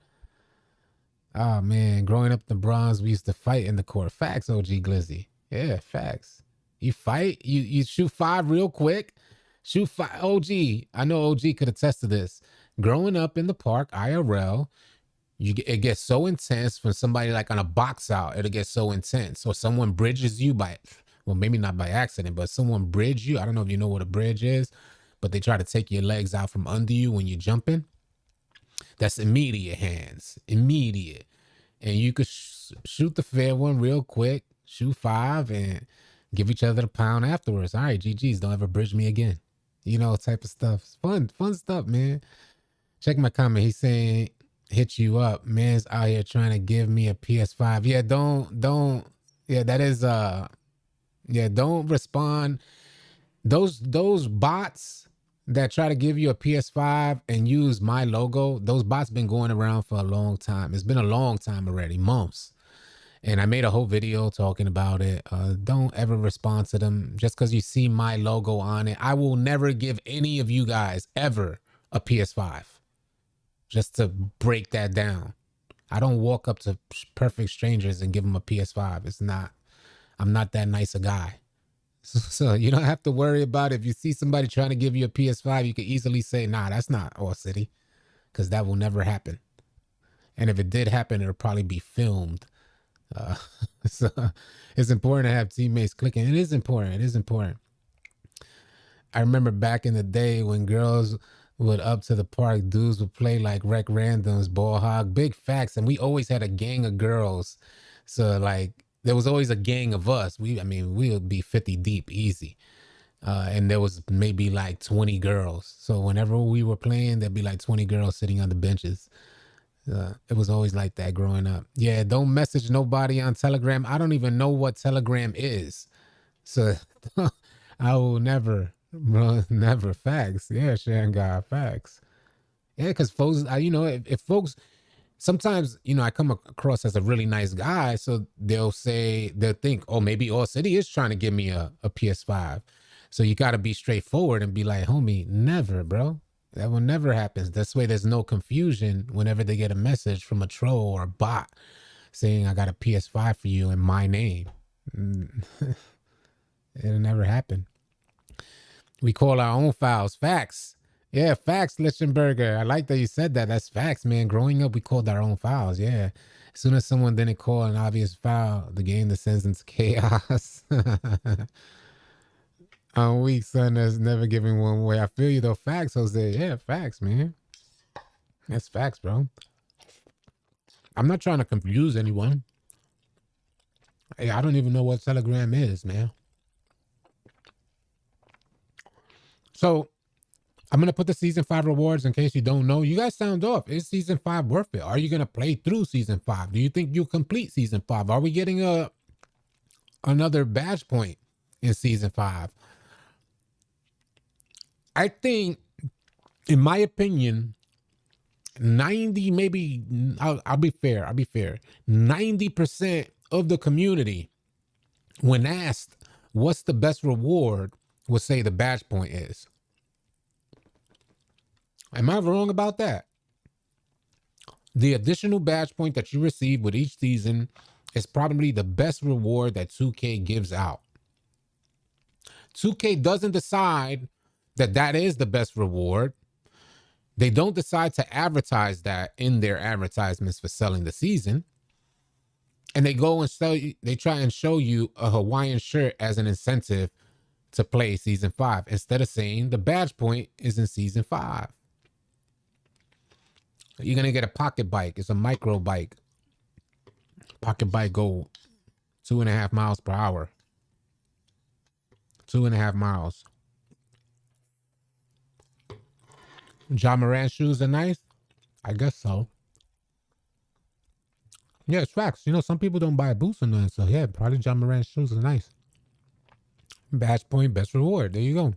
Speaker 1: Oh, man. Growing up in the Bronx, we used to fight in the court. Facts, OG Glizzy. Yeah, facts. You fight, you shoot 5 real quick. Shoot 5. OG, I know OG could attest to this. Growing up in the park, IRL, it gets so intense when somebody like on a box out, it'll get so intense. Or someone bridges you by, well, maybe not by accident, but someone bridge you. I don't know if you know what a bridge is, but they try to take your legs out from under you when you're jumping. That's immediate hands, immediate. And you could shoot the fair one real quick, shoot 5 and give each other a pound afterwards. All right, GG's, don't ever bridge me again. You know, type of stuff. It's fun stuff, man. Check my comment. He's saying, hit you up. Man's out here trying to give me a PS5. Yeah, don't. Yeah, that is, yeah, don't respond. Those bots that try to give you a PS5 and use my logo, those bots been going around for a long time. It's been a long time already, months. And I made a whole video talking about it. Don't ever respond to them just because you see my logo on it. I will never give any of you guys ever a PS5. Just to break that down. I don't walk up to perfect strangers and give them a PS5. I'm not that nice a guy. So you don't have to worry about it. If you see somebody trying to give you a PS5, you can easily say, nah, that's not All City. Because that will never happen. And if it did happen, it'll probably be filmed. So it's important to have teammates clicking. It is important. I remember back in the day when girls would up to the park, dudes would play like rec randoms, ball hog, big facts. And we always had a gang of girls. So like there was always a gang of us. We would be 50 deep easy. And there was maybe like 20 girls. So whenever we were playing, there'd be like 20 girls sitting on the benches. It was always like that growing up. Yeah, don't message nobody on Telegram. I don't even know what Telegram is. So I will never, bro, never. Facts. Yeah, Sharon got facts. Yeah, because folks, if folks, sometimes, I come across as a really nice guy. So they'll think, oh, maybe All City is trying to give me a PS5. So you got to be straightforward and be like, homie, never, bro. That will never happen. This way there's no confusion whenever they get a message from a troll or a bot saying I got a PS5 for you in my name. It'll never happen. We call our own files. Facts. Yeah, facts, Lichtenberger. I like that you said that. That's facts, man. Growing up, we called our own files. Yeah. As soon as someone didn't call an obvious file, the game descends into chaos. I'm weak, son. That's never giving one way. I feel you, though. Facts, Jose. Yeah, facts, man. That's facts, bro. I'm not trying to confuse anyone. Hey, I don't even know what Telegram is, man. So, I'm going to put the Season 5 rewards in case you don't know. You guys sound off. Is Season 5 worth it? Are you going to play through Season 5? Do you think you'll complete Season 5? Are we getting another badge point in Season 5? I think, in my opinion, 90, maybe, I'll be fair. 90% of the community, when asked what's the best reward, will say the badge point is. Am I wrong about that? The additional badge point that you receive with each season is probably the best reward that 2K gives out. 2K doesn't decide that is the best reward. They don't decide to advertise that in their advertisements for selling the season. And they go and they try and show you a Hawaiian shirt as an incentive to play Season 5 instead of saying the badge point is in Season 5. You're going to get a pocket bike. It's a micro bike. Pocket bike go 2.5 miles per hour. 2.5 miles. John Moran shoes are nice? I guess so. Yeah, it's facts. Some people don't buy boots or nothing. So yeah, probably John Moran shoes are nice. Badge point, best reward. There you go.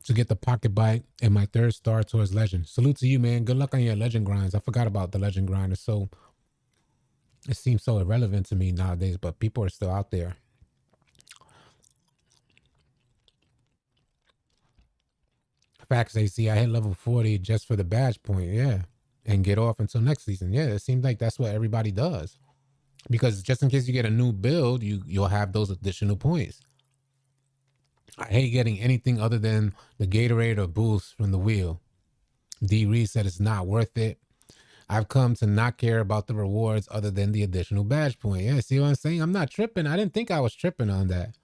Speaker 1: To get the pocket bike and my 3rd star towards legend. Salute to you, man. Good luck on your legend grinds. I forgot about the legend grind. It seems so irrelevant to me nowadays, but people are still out there. Facts, AC. I hit level 40 just for the badge point, yeah. And get off until next season. Yeah, it seems like that's what everybody does. Because just in case you get a new build, you'll have those additional points. I hate getting anything other than the Gatorade or Boost from the wheel. D. Reed said it's not worth it. I've come to not care about the rewards other than the additional badge point. Yeah, see what I'm saying? I'm not tripping. I didn't think I was tripping on that.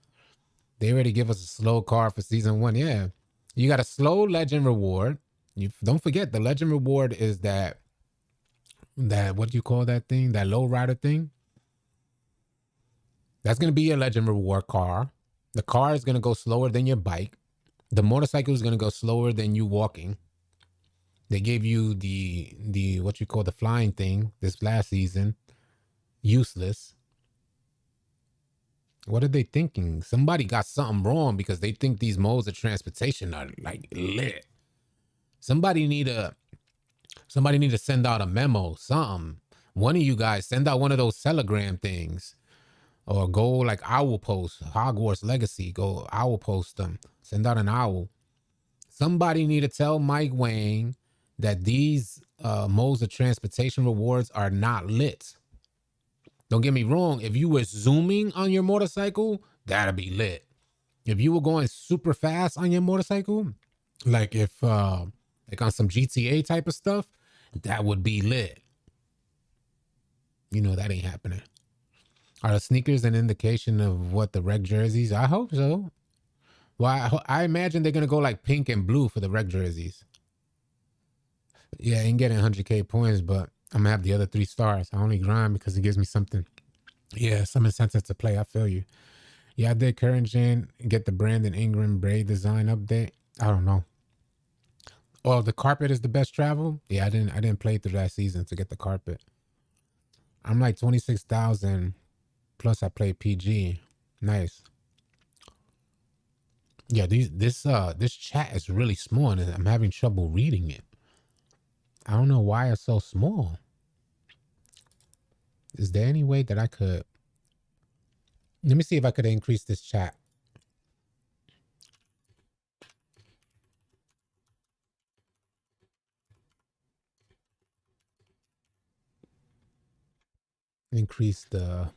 Speaker 1: They already give us a slow card for season 1. Yeah. You got a slow legend reward. You don't forget the legend reward is that what do you call that thing? That low rider thing. That's gonna be your legend reward car. The car is gonna go slower than your bike. The motorcycle is gonna go slower than you walking. They gave you the what you call the flying thing this last season. Useless. What are they thinking? Somebody got something wrong because they think these modes of transportation are like lit. Somebody need to send out a memo, something. One of you guys send out one of those Telegram things. Or go like owl post, Hogwarts Legacy, go owl post them. Send out an owl. Somebody need to tell Mike Wang that these modes of transportation rewards are not lit. Don't get me wrong. If you were zooming on your motorcycle, that'd be lit. If you were going super fast on your motorcycle, like if like on some GTA type of stuff, that would be lit. You know that ain't happening. Are the sneakers an indication of what the reg jerseys? I hope so. Well, I imagine they're gonna go like pink and blue for the reg jerseys. Yeah, I ain't getting 100K points, but I'm gonna have the other 3 stars. I only grind because it gives me something. Yeah, some incentive to play. I feel you. Yeah, I did current gen get the Brandon Ingram braid design update. I don't know. Oh, the carpet is the best travel. Yeah, I didn't play through that season to get the carpet. I'm like 26,000 plus. I play PG. Nice. Yeah, this chat is really small and I'm having trouble reading it. I don't know why it's so small. Is there any way that I could... Let me see if I could increase this chat. Increase the...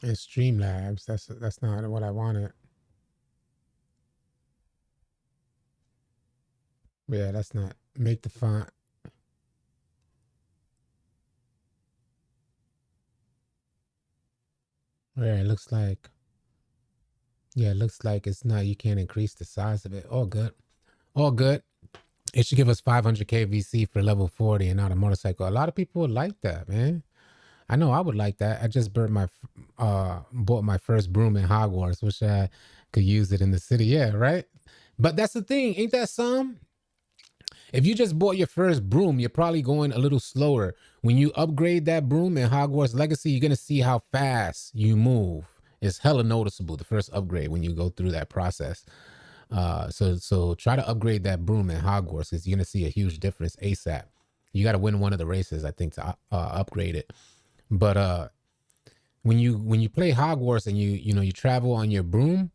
Speaker 1: And Streamlabs. That's not what I wanted. Yeah, that's not... Make the font. Yeah, it looks like... Yeah, it looks like it's not... You can't increase the size of it. All good. All good. It should give us 500K VC for level 40 and not a motorcycle. A lot of people would like that, man. I know I would like that. I just bought my first broom in Hogwarts. Wish I could use it in the city. Yeah, right? But that's the thing. Ain't that some? If you just bought your first broom, you're probably going a little slower. When you upgrade that broom in Hogwarts Legacy, you're going to see how fast you move. It's hella noticeable, the first upgrade, when you go through that process. So try to upgrade that broom in Hogwarts because you're going to see a huge difference ASAP. You got to win one of the races, I think, to upgrade it. But when you play Hogwarts and you travel on your broom,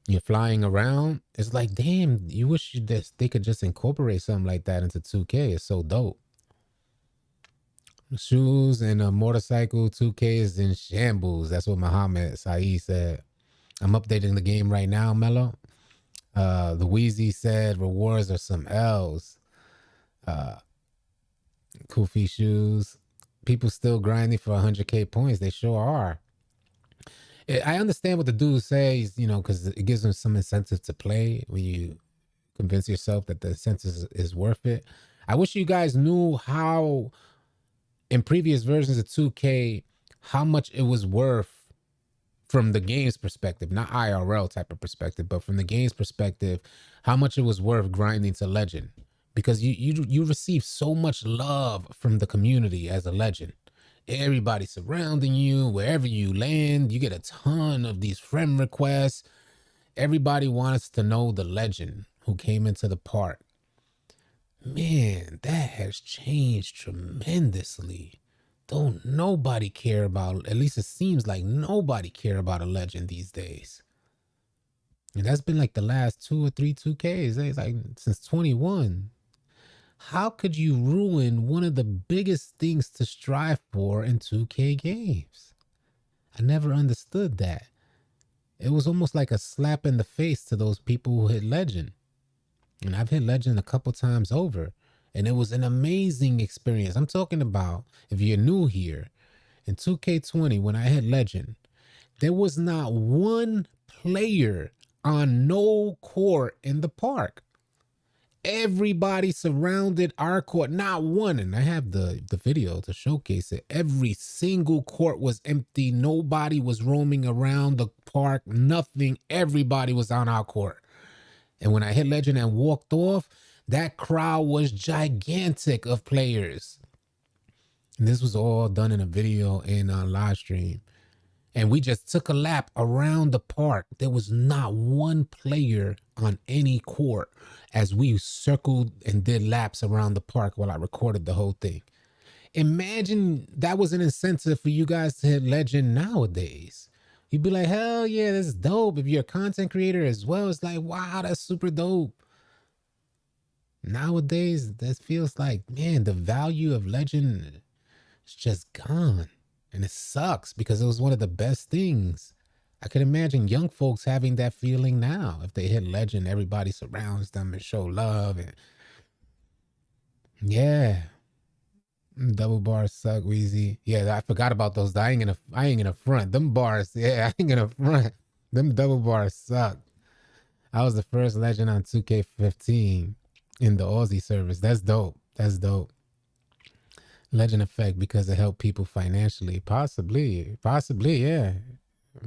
Speaker 1: you're flying around, it's like, damn, you wish they could just incorporate something like that into 2K. It's so dope. Shoes and a motorcycle, 2K is in shambles. That's what Muhammad Saeed said. I'm updating the game right now, Mello. The Wheezy said rewards are some L's. Koofy shoes. People still grinding for 100K points. They sure are. I understand what the dude says, because it gives them some incentive to play when you convince yourself that the incentive is worth it. I wish you guys knew how, in previous versions of 2K, how much it was worth from the game's perspective, not IRL type of perspective, but from the game's perspective, how much it was worth grinding to legend. Because you receive so much love from the community as a legend. Everybody surrounding you, wherever you land, you get a ton of these friend requests. Everybody wants to know the legend who came into the park. Man, that has changed tremendously. don't nobody care about, at least it seems like nobody care about a legend these days. And that's been like the last 2 or 3 2Ks. It's like since 21. How could you ruin one of the biggest things to strive for in 2K games? I never understood that. It was almost like a slap in the face to those people who hit legend. And I've hit legend a couple times over. And it was an amazing experience. I'm talking about, if you're new here, in 2K20, when I hit legend, there was not one player on no court in the park. Everybody surrounded our court, not one. And I have the video to showcase it. Every single court was empty. Nobody was roaming around the park, nothing. Everybody was on our court. And when I hit legend and walked off, that crowd was gigantic of players. And this was all done in a video and on live stream. And we just took a lap around the park. There was not one player on any court as we circled and did laps around the park while I recorded the whole thing. Imagine that was an incentive for you guys to hit legend nowadays. You'd be like, hell yeah, this is dope. If you're a content creator as well, it's like, wow, that's super dope. Nowadays, that feels like, man, the value of legend is just gone. And it sucks because it was one of the best things. I could imagine young folks having that feeling now. If they hit legend, everybody surrounds them and show love. And yeah. Double bars suck, Wheezy. Yeah, I forgot about those. I ain't gonna front. Them bars, yeah, I ain't gonna front. Them double bars suck. I was the first legend on 2K15 in the Aussie service. That's dope. That's dope. Legend effect because it helped people financially. Possibly, yeah.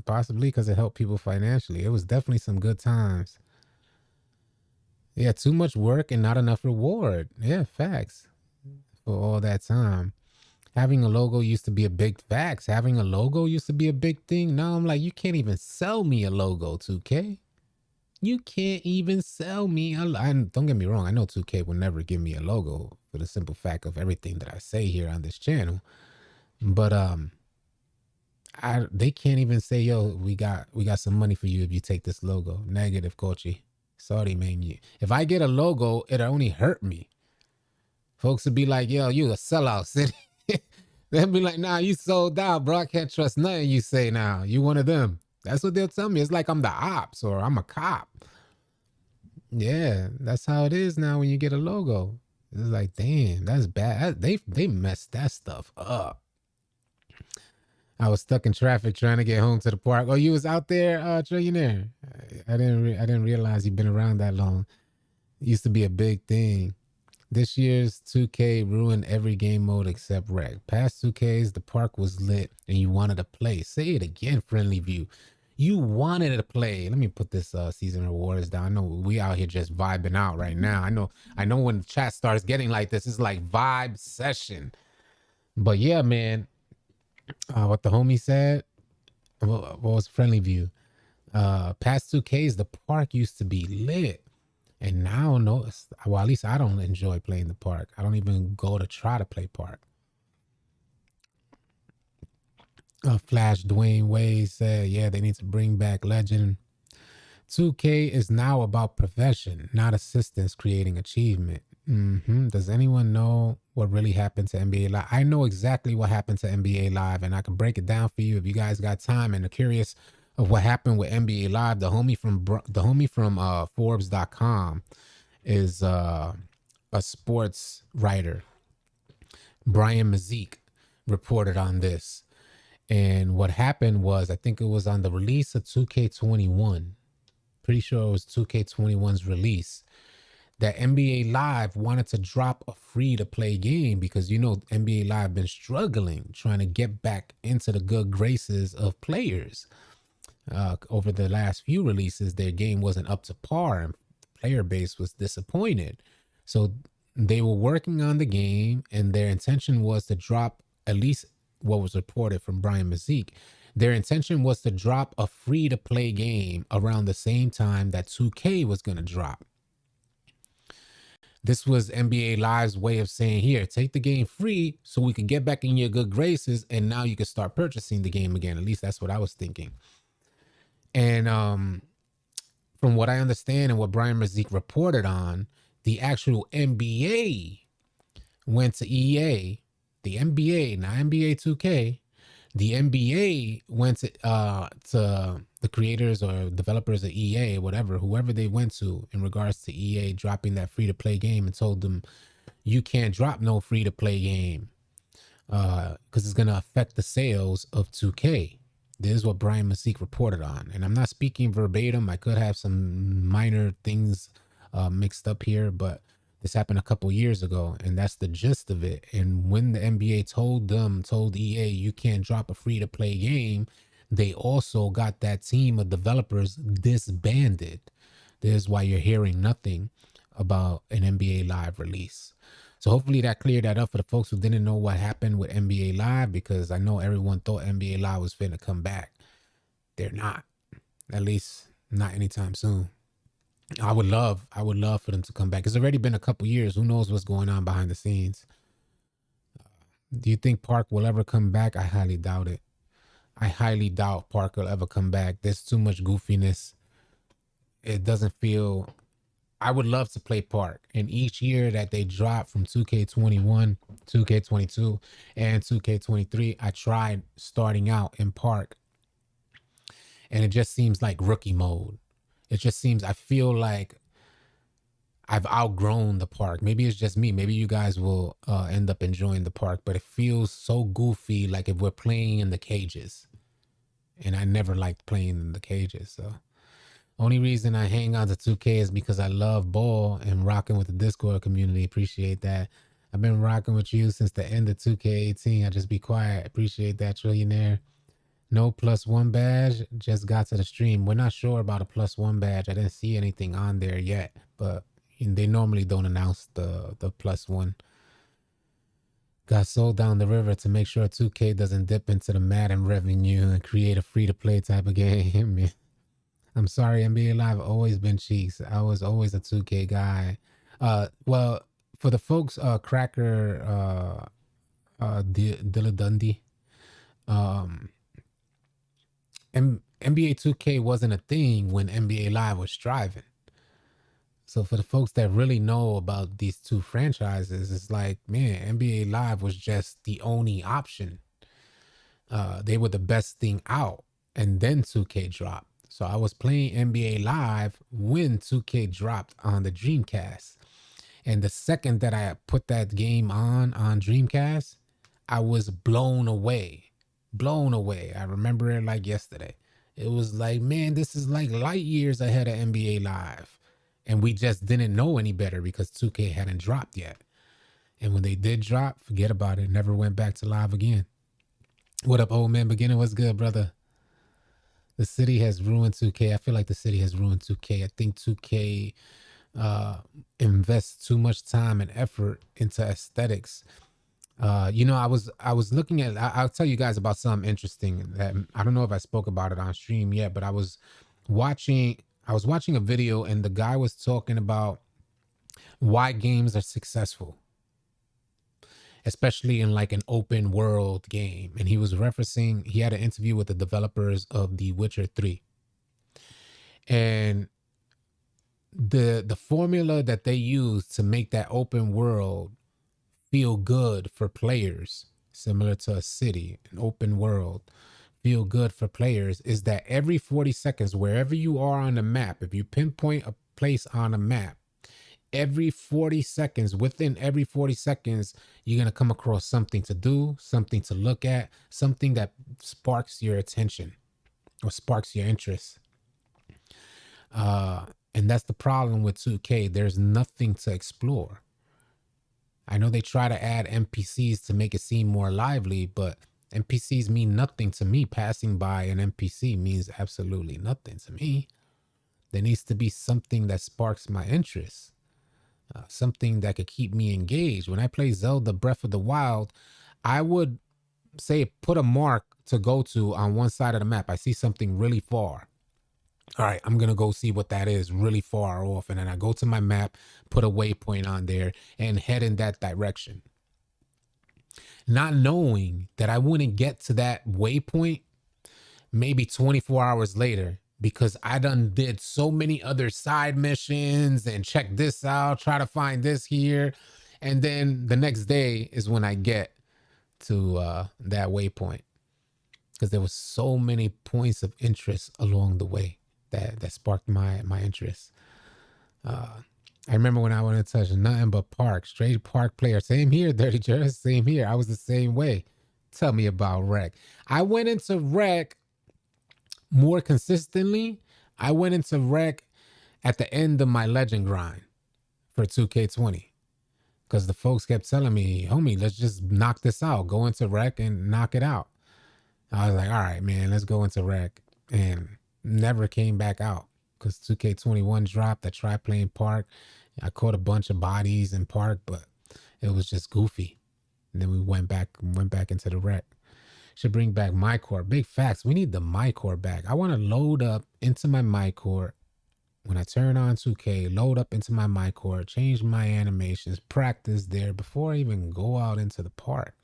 Speaker 1: Possibly because it helped people financially. It was definitely some good times. Yeah, too much work and not enough reward. Yeah, facts. For all that time. Having a logo used to be a big facts. Having a logo used to be a big thing. Now I'm like, you can't even sell me a logo, 2K. You can't even sell me a don't get me wrong. I know 2K will never give me a logo for the simple fact of everything that I say here on this channel. But they can't even say, yo, we got some money for you if you take this logo. Negative, Kochi. Sorry, man. If I get a logo, it'll only hurt me. Folks would be like, yo, you a sellout, city. They'll be like, nah, you sold out, bro. I can't trust nothing you say now. You one of them. That's what they'll tell me. It's like I'm the ops or I'm a cop. Yeah, that's how it is now when you get a logo. It's like, damn, that's bad. They messed that stuff up. I was stuck in traffic trying to get home to the park. Oh, you was out there, Trillionaire? I didn't realize you've been around that long. It used to be a big thing. This year's 2K ruined every game mode except rec. Past 2Ks, the park was lit and you wanted to play. Say it again, Friendly View. You wanted to play. Let me put this season rewards down. I know we out here just vibing out right now. I know when the chat starts getting like this, it's like vibe session. But yeah, man, what the homie said, what was Friendly View? Past 2Ks, the park used to be lit. And now, no, well, at least I don't enjoy playing the park. I don't even go to try to play park. Flash Dwayne Wade said, yeah, they need to bring back legend. 2K is now about profession, not assistance creating achievement. Does anyone know what really happened to NBA Live? I know exactly what happened to NBA Live, and I can break it down for you if you guys got time and are curious of what happened with NBA Live. The homie from Forbes.com is a sports writer. Brian Mazik reported on this. And what happened was, I think it was on the release of 2K21. Pretty sure it was 2K21's release, that NBA Live wanted to drop a free-to-play game because, you know, NBA Live been struggling trying to get back into the good graces of players. Over the last few releases, their game wasn't up to par and the player base was disappointed. So they were working on the game and their intention was to drop, at least what was reported from Brian Mazik, their intention was to drop a free-to-play game around the same time that 2K was going to drop. This was NBA Live's way of saying, here, take the game free so we can get back in your good graces, and now you can start purchasing the game again. At least that's what I was thinking. And from what I understand and what Brian Mazik reported on, the actual NBA went to EA, the NBA, not NBA 2K. The NBA went to the creators or developers of EA, whatever, whoever they went to in regards to EA dropping that free-to-play game, and told them, you can't drop no free-to-play game because it's going to affect the sales of 2K. This is what Brian Mazik reported on. And I'm not speaking verbatim. I could have some minor things mixed up here, but this happened a couple years ago, and that's the gist of it. And when the NBA told EA, you can't drop a free-to-play game, they also got that team of developers disbanded. This is why you're hearing nothing about an NBA Live release. So hopefully that cleared that up for the folks who didn't know what happened with NBA Live, because I know everyone thought NBA Live was finna come back. They're not. At least not anytime soon. I would love for them to come back. It's already been a couple years. Who knows what's going on behind the scenes? Do you think Park will ever come back? I highly doubt it. I highly doubt Park will ever come back. There's too much goofiness. It doesn't feel... I would love to play Park. And each year that they drop from 2K21, 2K22, and 2K23, I tried starting out in Park. And it just seems like rookie mode. It just seems, I feel like I've outgrown the Park. Maybe it's just me. Maybe you guys will end up enjoying the Park, but it feels so goofy, like if we're playing in the cages. And I never liked playing in the cages. So only reason I hang on to 2K is because I love ball and rocking with the Discord community. Appreciate that. I've been rocking with you since the end of 2K18. I just be quiet. Appreciate that, Trillionaire. No +1 badge, just got to the stream. We're not sure about a +1 badge. I didn't see anything on there yet, but they normally don't announce the +1. Got sold down the river to make sure 2K doesn't dip into the Madden revenue and create a free-to-play type of game. I'm sorry, NBA Live always been cheeks. I was always a 2K guy. Well, for the folks, Cracker, Dilla Dundee, NBA 2K wasn't a thing when NBA Live was striving. So for the folks that really know about these two franchises, it's like, man, NBA Live was just the only option. They were the best thing out, and then 2K dropped. So I was playing NBA Live when 2K dropped on the Dreamcast. And the second that I put that game on Dreamcast, I was blown away. Blown away. I remember it like yesterday. It was like, man, this is like light years ahead of NBA Live. And we just didn't know any better because 2K hadn't dropped yet. And when they did drop, forget about it. Never went back to live again. What up, old man beginner? What's good, brother? The city has ruined 2K. I feel like the city has ruined 2K. I think 2K invests too much time and effort into aesthetics. You know, I was looking at, I'll tell you guys about something interesting that I don't know if I spoke about it on stream yet, but I was watching a video and the guy was talking about why games are successful, especially in like an open world game. And he was referencing, he had an interview with the developers of The Witcher 3. And the formula that they use to make that open world feel good for players, similar to a city, an open world, feel good for players, is that every 40 seconds, wherever you are on the map, if you pinpoint a place on a map, every 40 seconds, within every 40 seconds, you're going to come across something to do, something to look at, something that sparks your attention or sparks your interest. And that's the problem with 2K. There's nothing to explore. I know they try to add NPCs to make it seem more lively, but NPCs mean nothing to me. Passing by an NPC means absolutely nothing to me. There needs to be something that sparks my interest. Something that could keep me engaged. When I play Zelda Breath of the Wild, I would say put a mark to go to on one side of the map. I see something really far. All right, I'm going to go see what that is really far off. And then I go to my map, put a waypoint on there, and head in that direction. Not knowing that I wouldn't get to that waypoint maybe 24 hours later, because I done did so many other side missions and check this out, try to find this here. And then the next day is when I get to that waypoint, because there was so many points of interest along the way that sparked my interest. I remember when I went to touch nothing but park, straight park player. Same here, Dirty Jerz. Same here. I was the same way. Tell me about rec. I went into rec more consistently. I went into rec at the end of my legend grind for 2K20, because the folks kept telling me, homie, let's just knock this out. Go into rec and knock it out. I was like, all right, man, let's go into rec. And never came back out, because 2K21 dropped. I tried playing park. I caught a bunch of bodies in park, but it was just goofy. And then we went back into the rec. Should bring back my core. Big facts. We need the my core back. I want to load up into my my core. When I turn on 2K, load up into my my core, change my animations, practice there before I even go out into the park.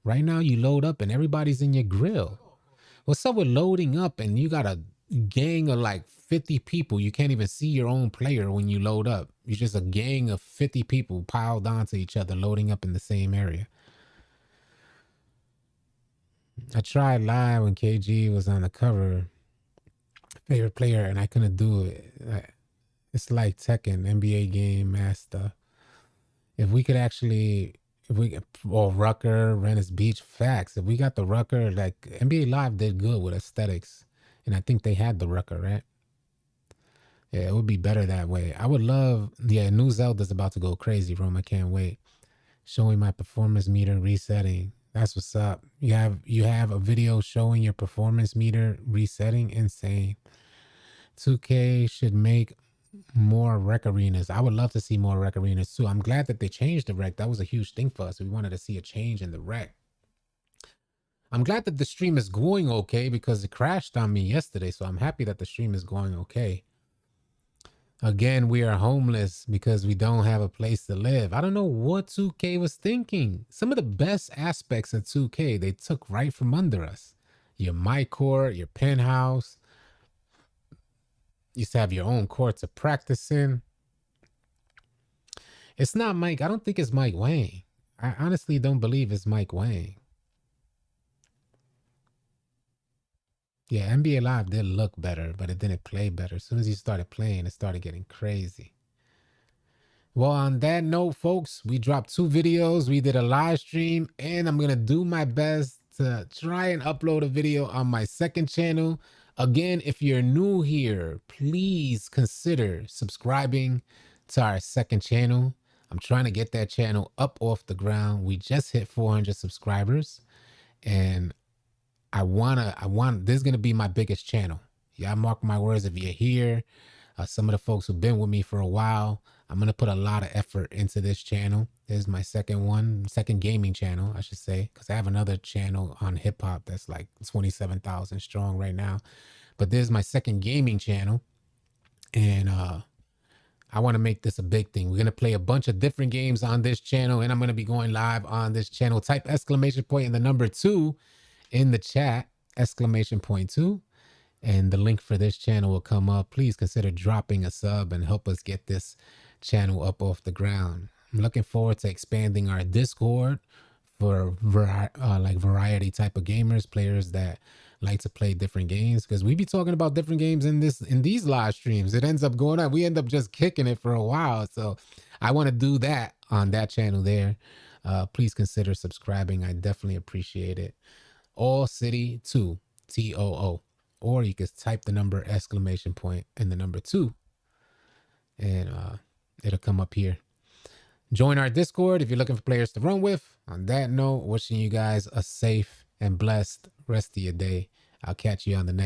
Speaker 1: Right now, you load up and everybody's in your grill. What's up with loading up and you got a gang of like 50 people? You can't even see your own player when you load up. You're just a gang of 50 people piled onto each other, loading up in the same area. I tried live when KG was on the cover, favorite player, and I couldn't do it. It's like Tekken, NBA game master. If we could actually, or Rucker, Venice Beach, facts. If we got the Rucker, like NBA Live did good with aesthetics, and I think they had the Rucker, right? Yeah, it would be better that way. I would love, new Zelda's about to go crazy, Rome. I can't wait. Showing my performance meter resetting. That's what's up. You have a video showing your performance meter resetting. Insane. 2K should make more rec arenas. I would love to see more rec arenas too. I'm glad that they changed the rec. That was a huge thing for us. We wanted to see a change in the rec. I'm glad that the stream is going okay, because it crashed on me yesterday. So I'm happy that the stream is going okay. Again, we are homeless because we don't have a place to live. I don't know what 2K was thinking. Some of the best aspects of 2K, they took right from under us. Your my court, your penthouse. You used to have your own court to practice in. It's not Mike. I don't think it's Mike Wang. I honestly don't believe it's Mike Wang. Yeah, NBA Live did look better, but it didn't play better. As soon as you started playing, it started getting crazy. Well, on that note, folks, we dropped 2 videos. We did a live stream, and I'm going to do my best to try and upload a video on my second channel. Again, if you're new here, please consider subscribing to our second channel. I'm trying to get that channel up off the ground. We just hit 400 subscribers, and this is going to be my biggest channel. Y'all mark my words. If you're here, some of the folks who've been with me for a while, I'm going to put a lot of effort into this channel. This is my second gaming channel, I should say, because I have another channel on hip hop that's like 27,000 strong right now. But this is my second gaming channel. And I want to make this a big thing. We're going to play a bunch of different games on this channel, and I'm going to be going live on this channel. Type exclamation point and the number 2 in the chat, exclamation point 2, and the link for this channel will come up. Please consider dropping a sub and help us get this channel up off the ground. I'm looking forward to expanding our Discord for variety type of gamers, players that like to play different games, because we be talking about different games in these live streams. It ends up going on. We end up just kicking it for a while. So I want to do that on that channel there. Please consider subscribing. I definitely appreciate it. All City 2, TOO, or you can type the number exclamation point and the number 2, and it'll come up here. Join our Discord if you're looking for players to run with. On that note, wishing you guys a safe and blessed rest of your day. I'll catch you on the next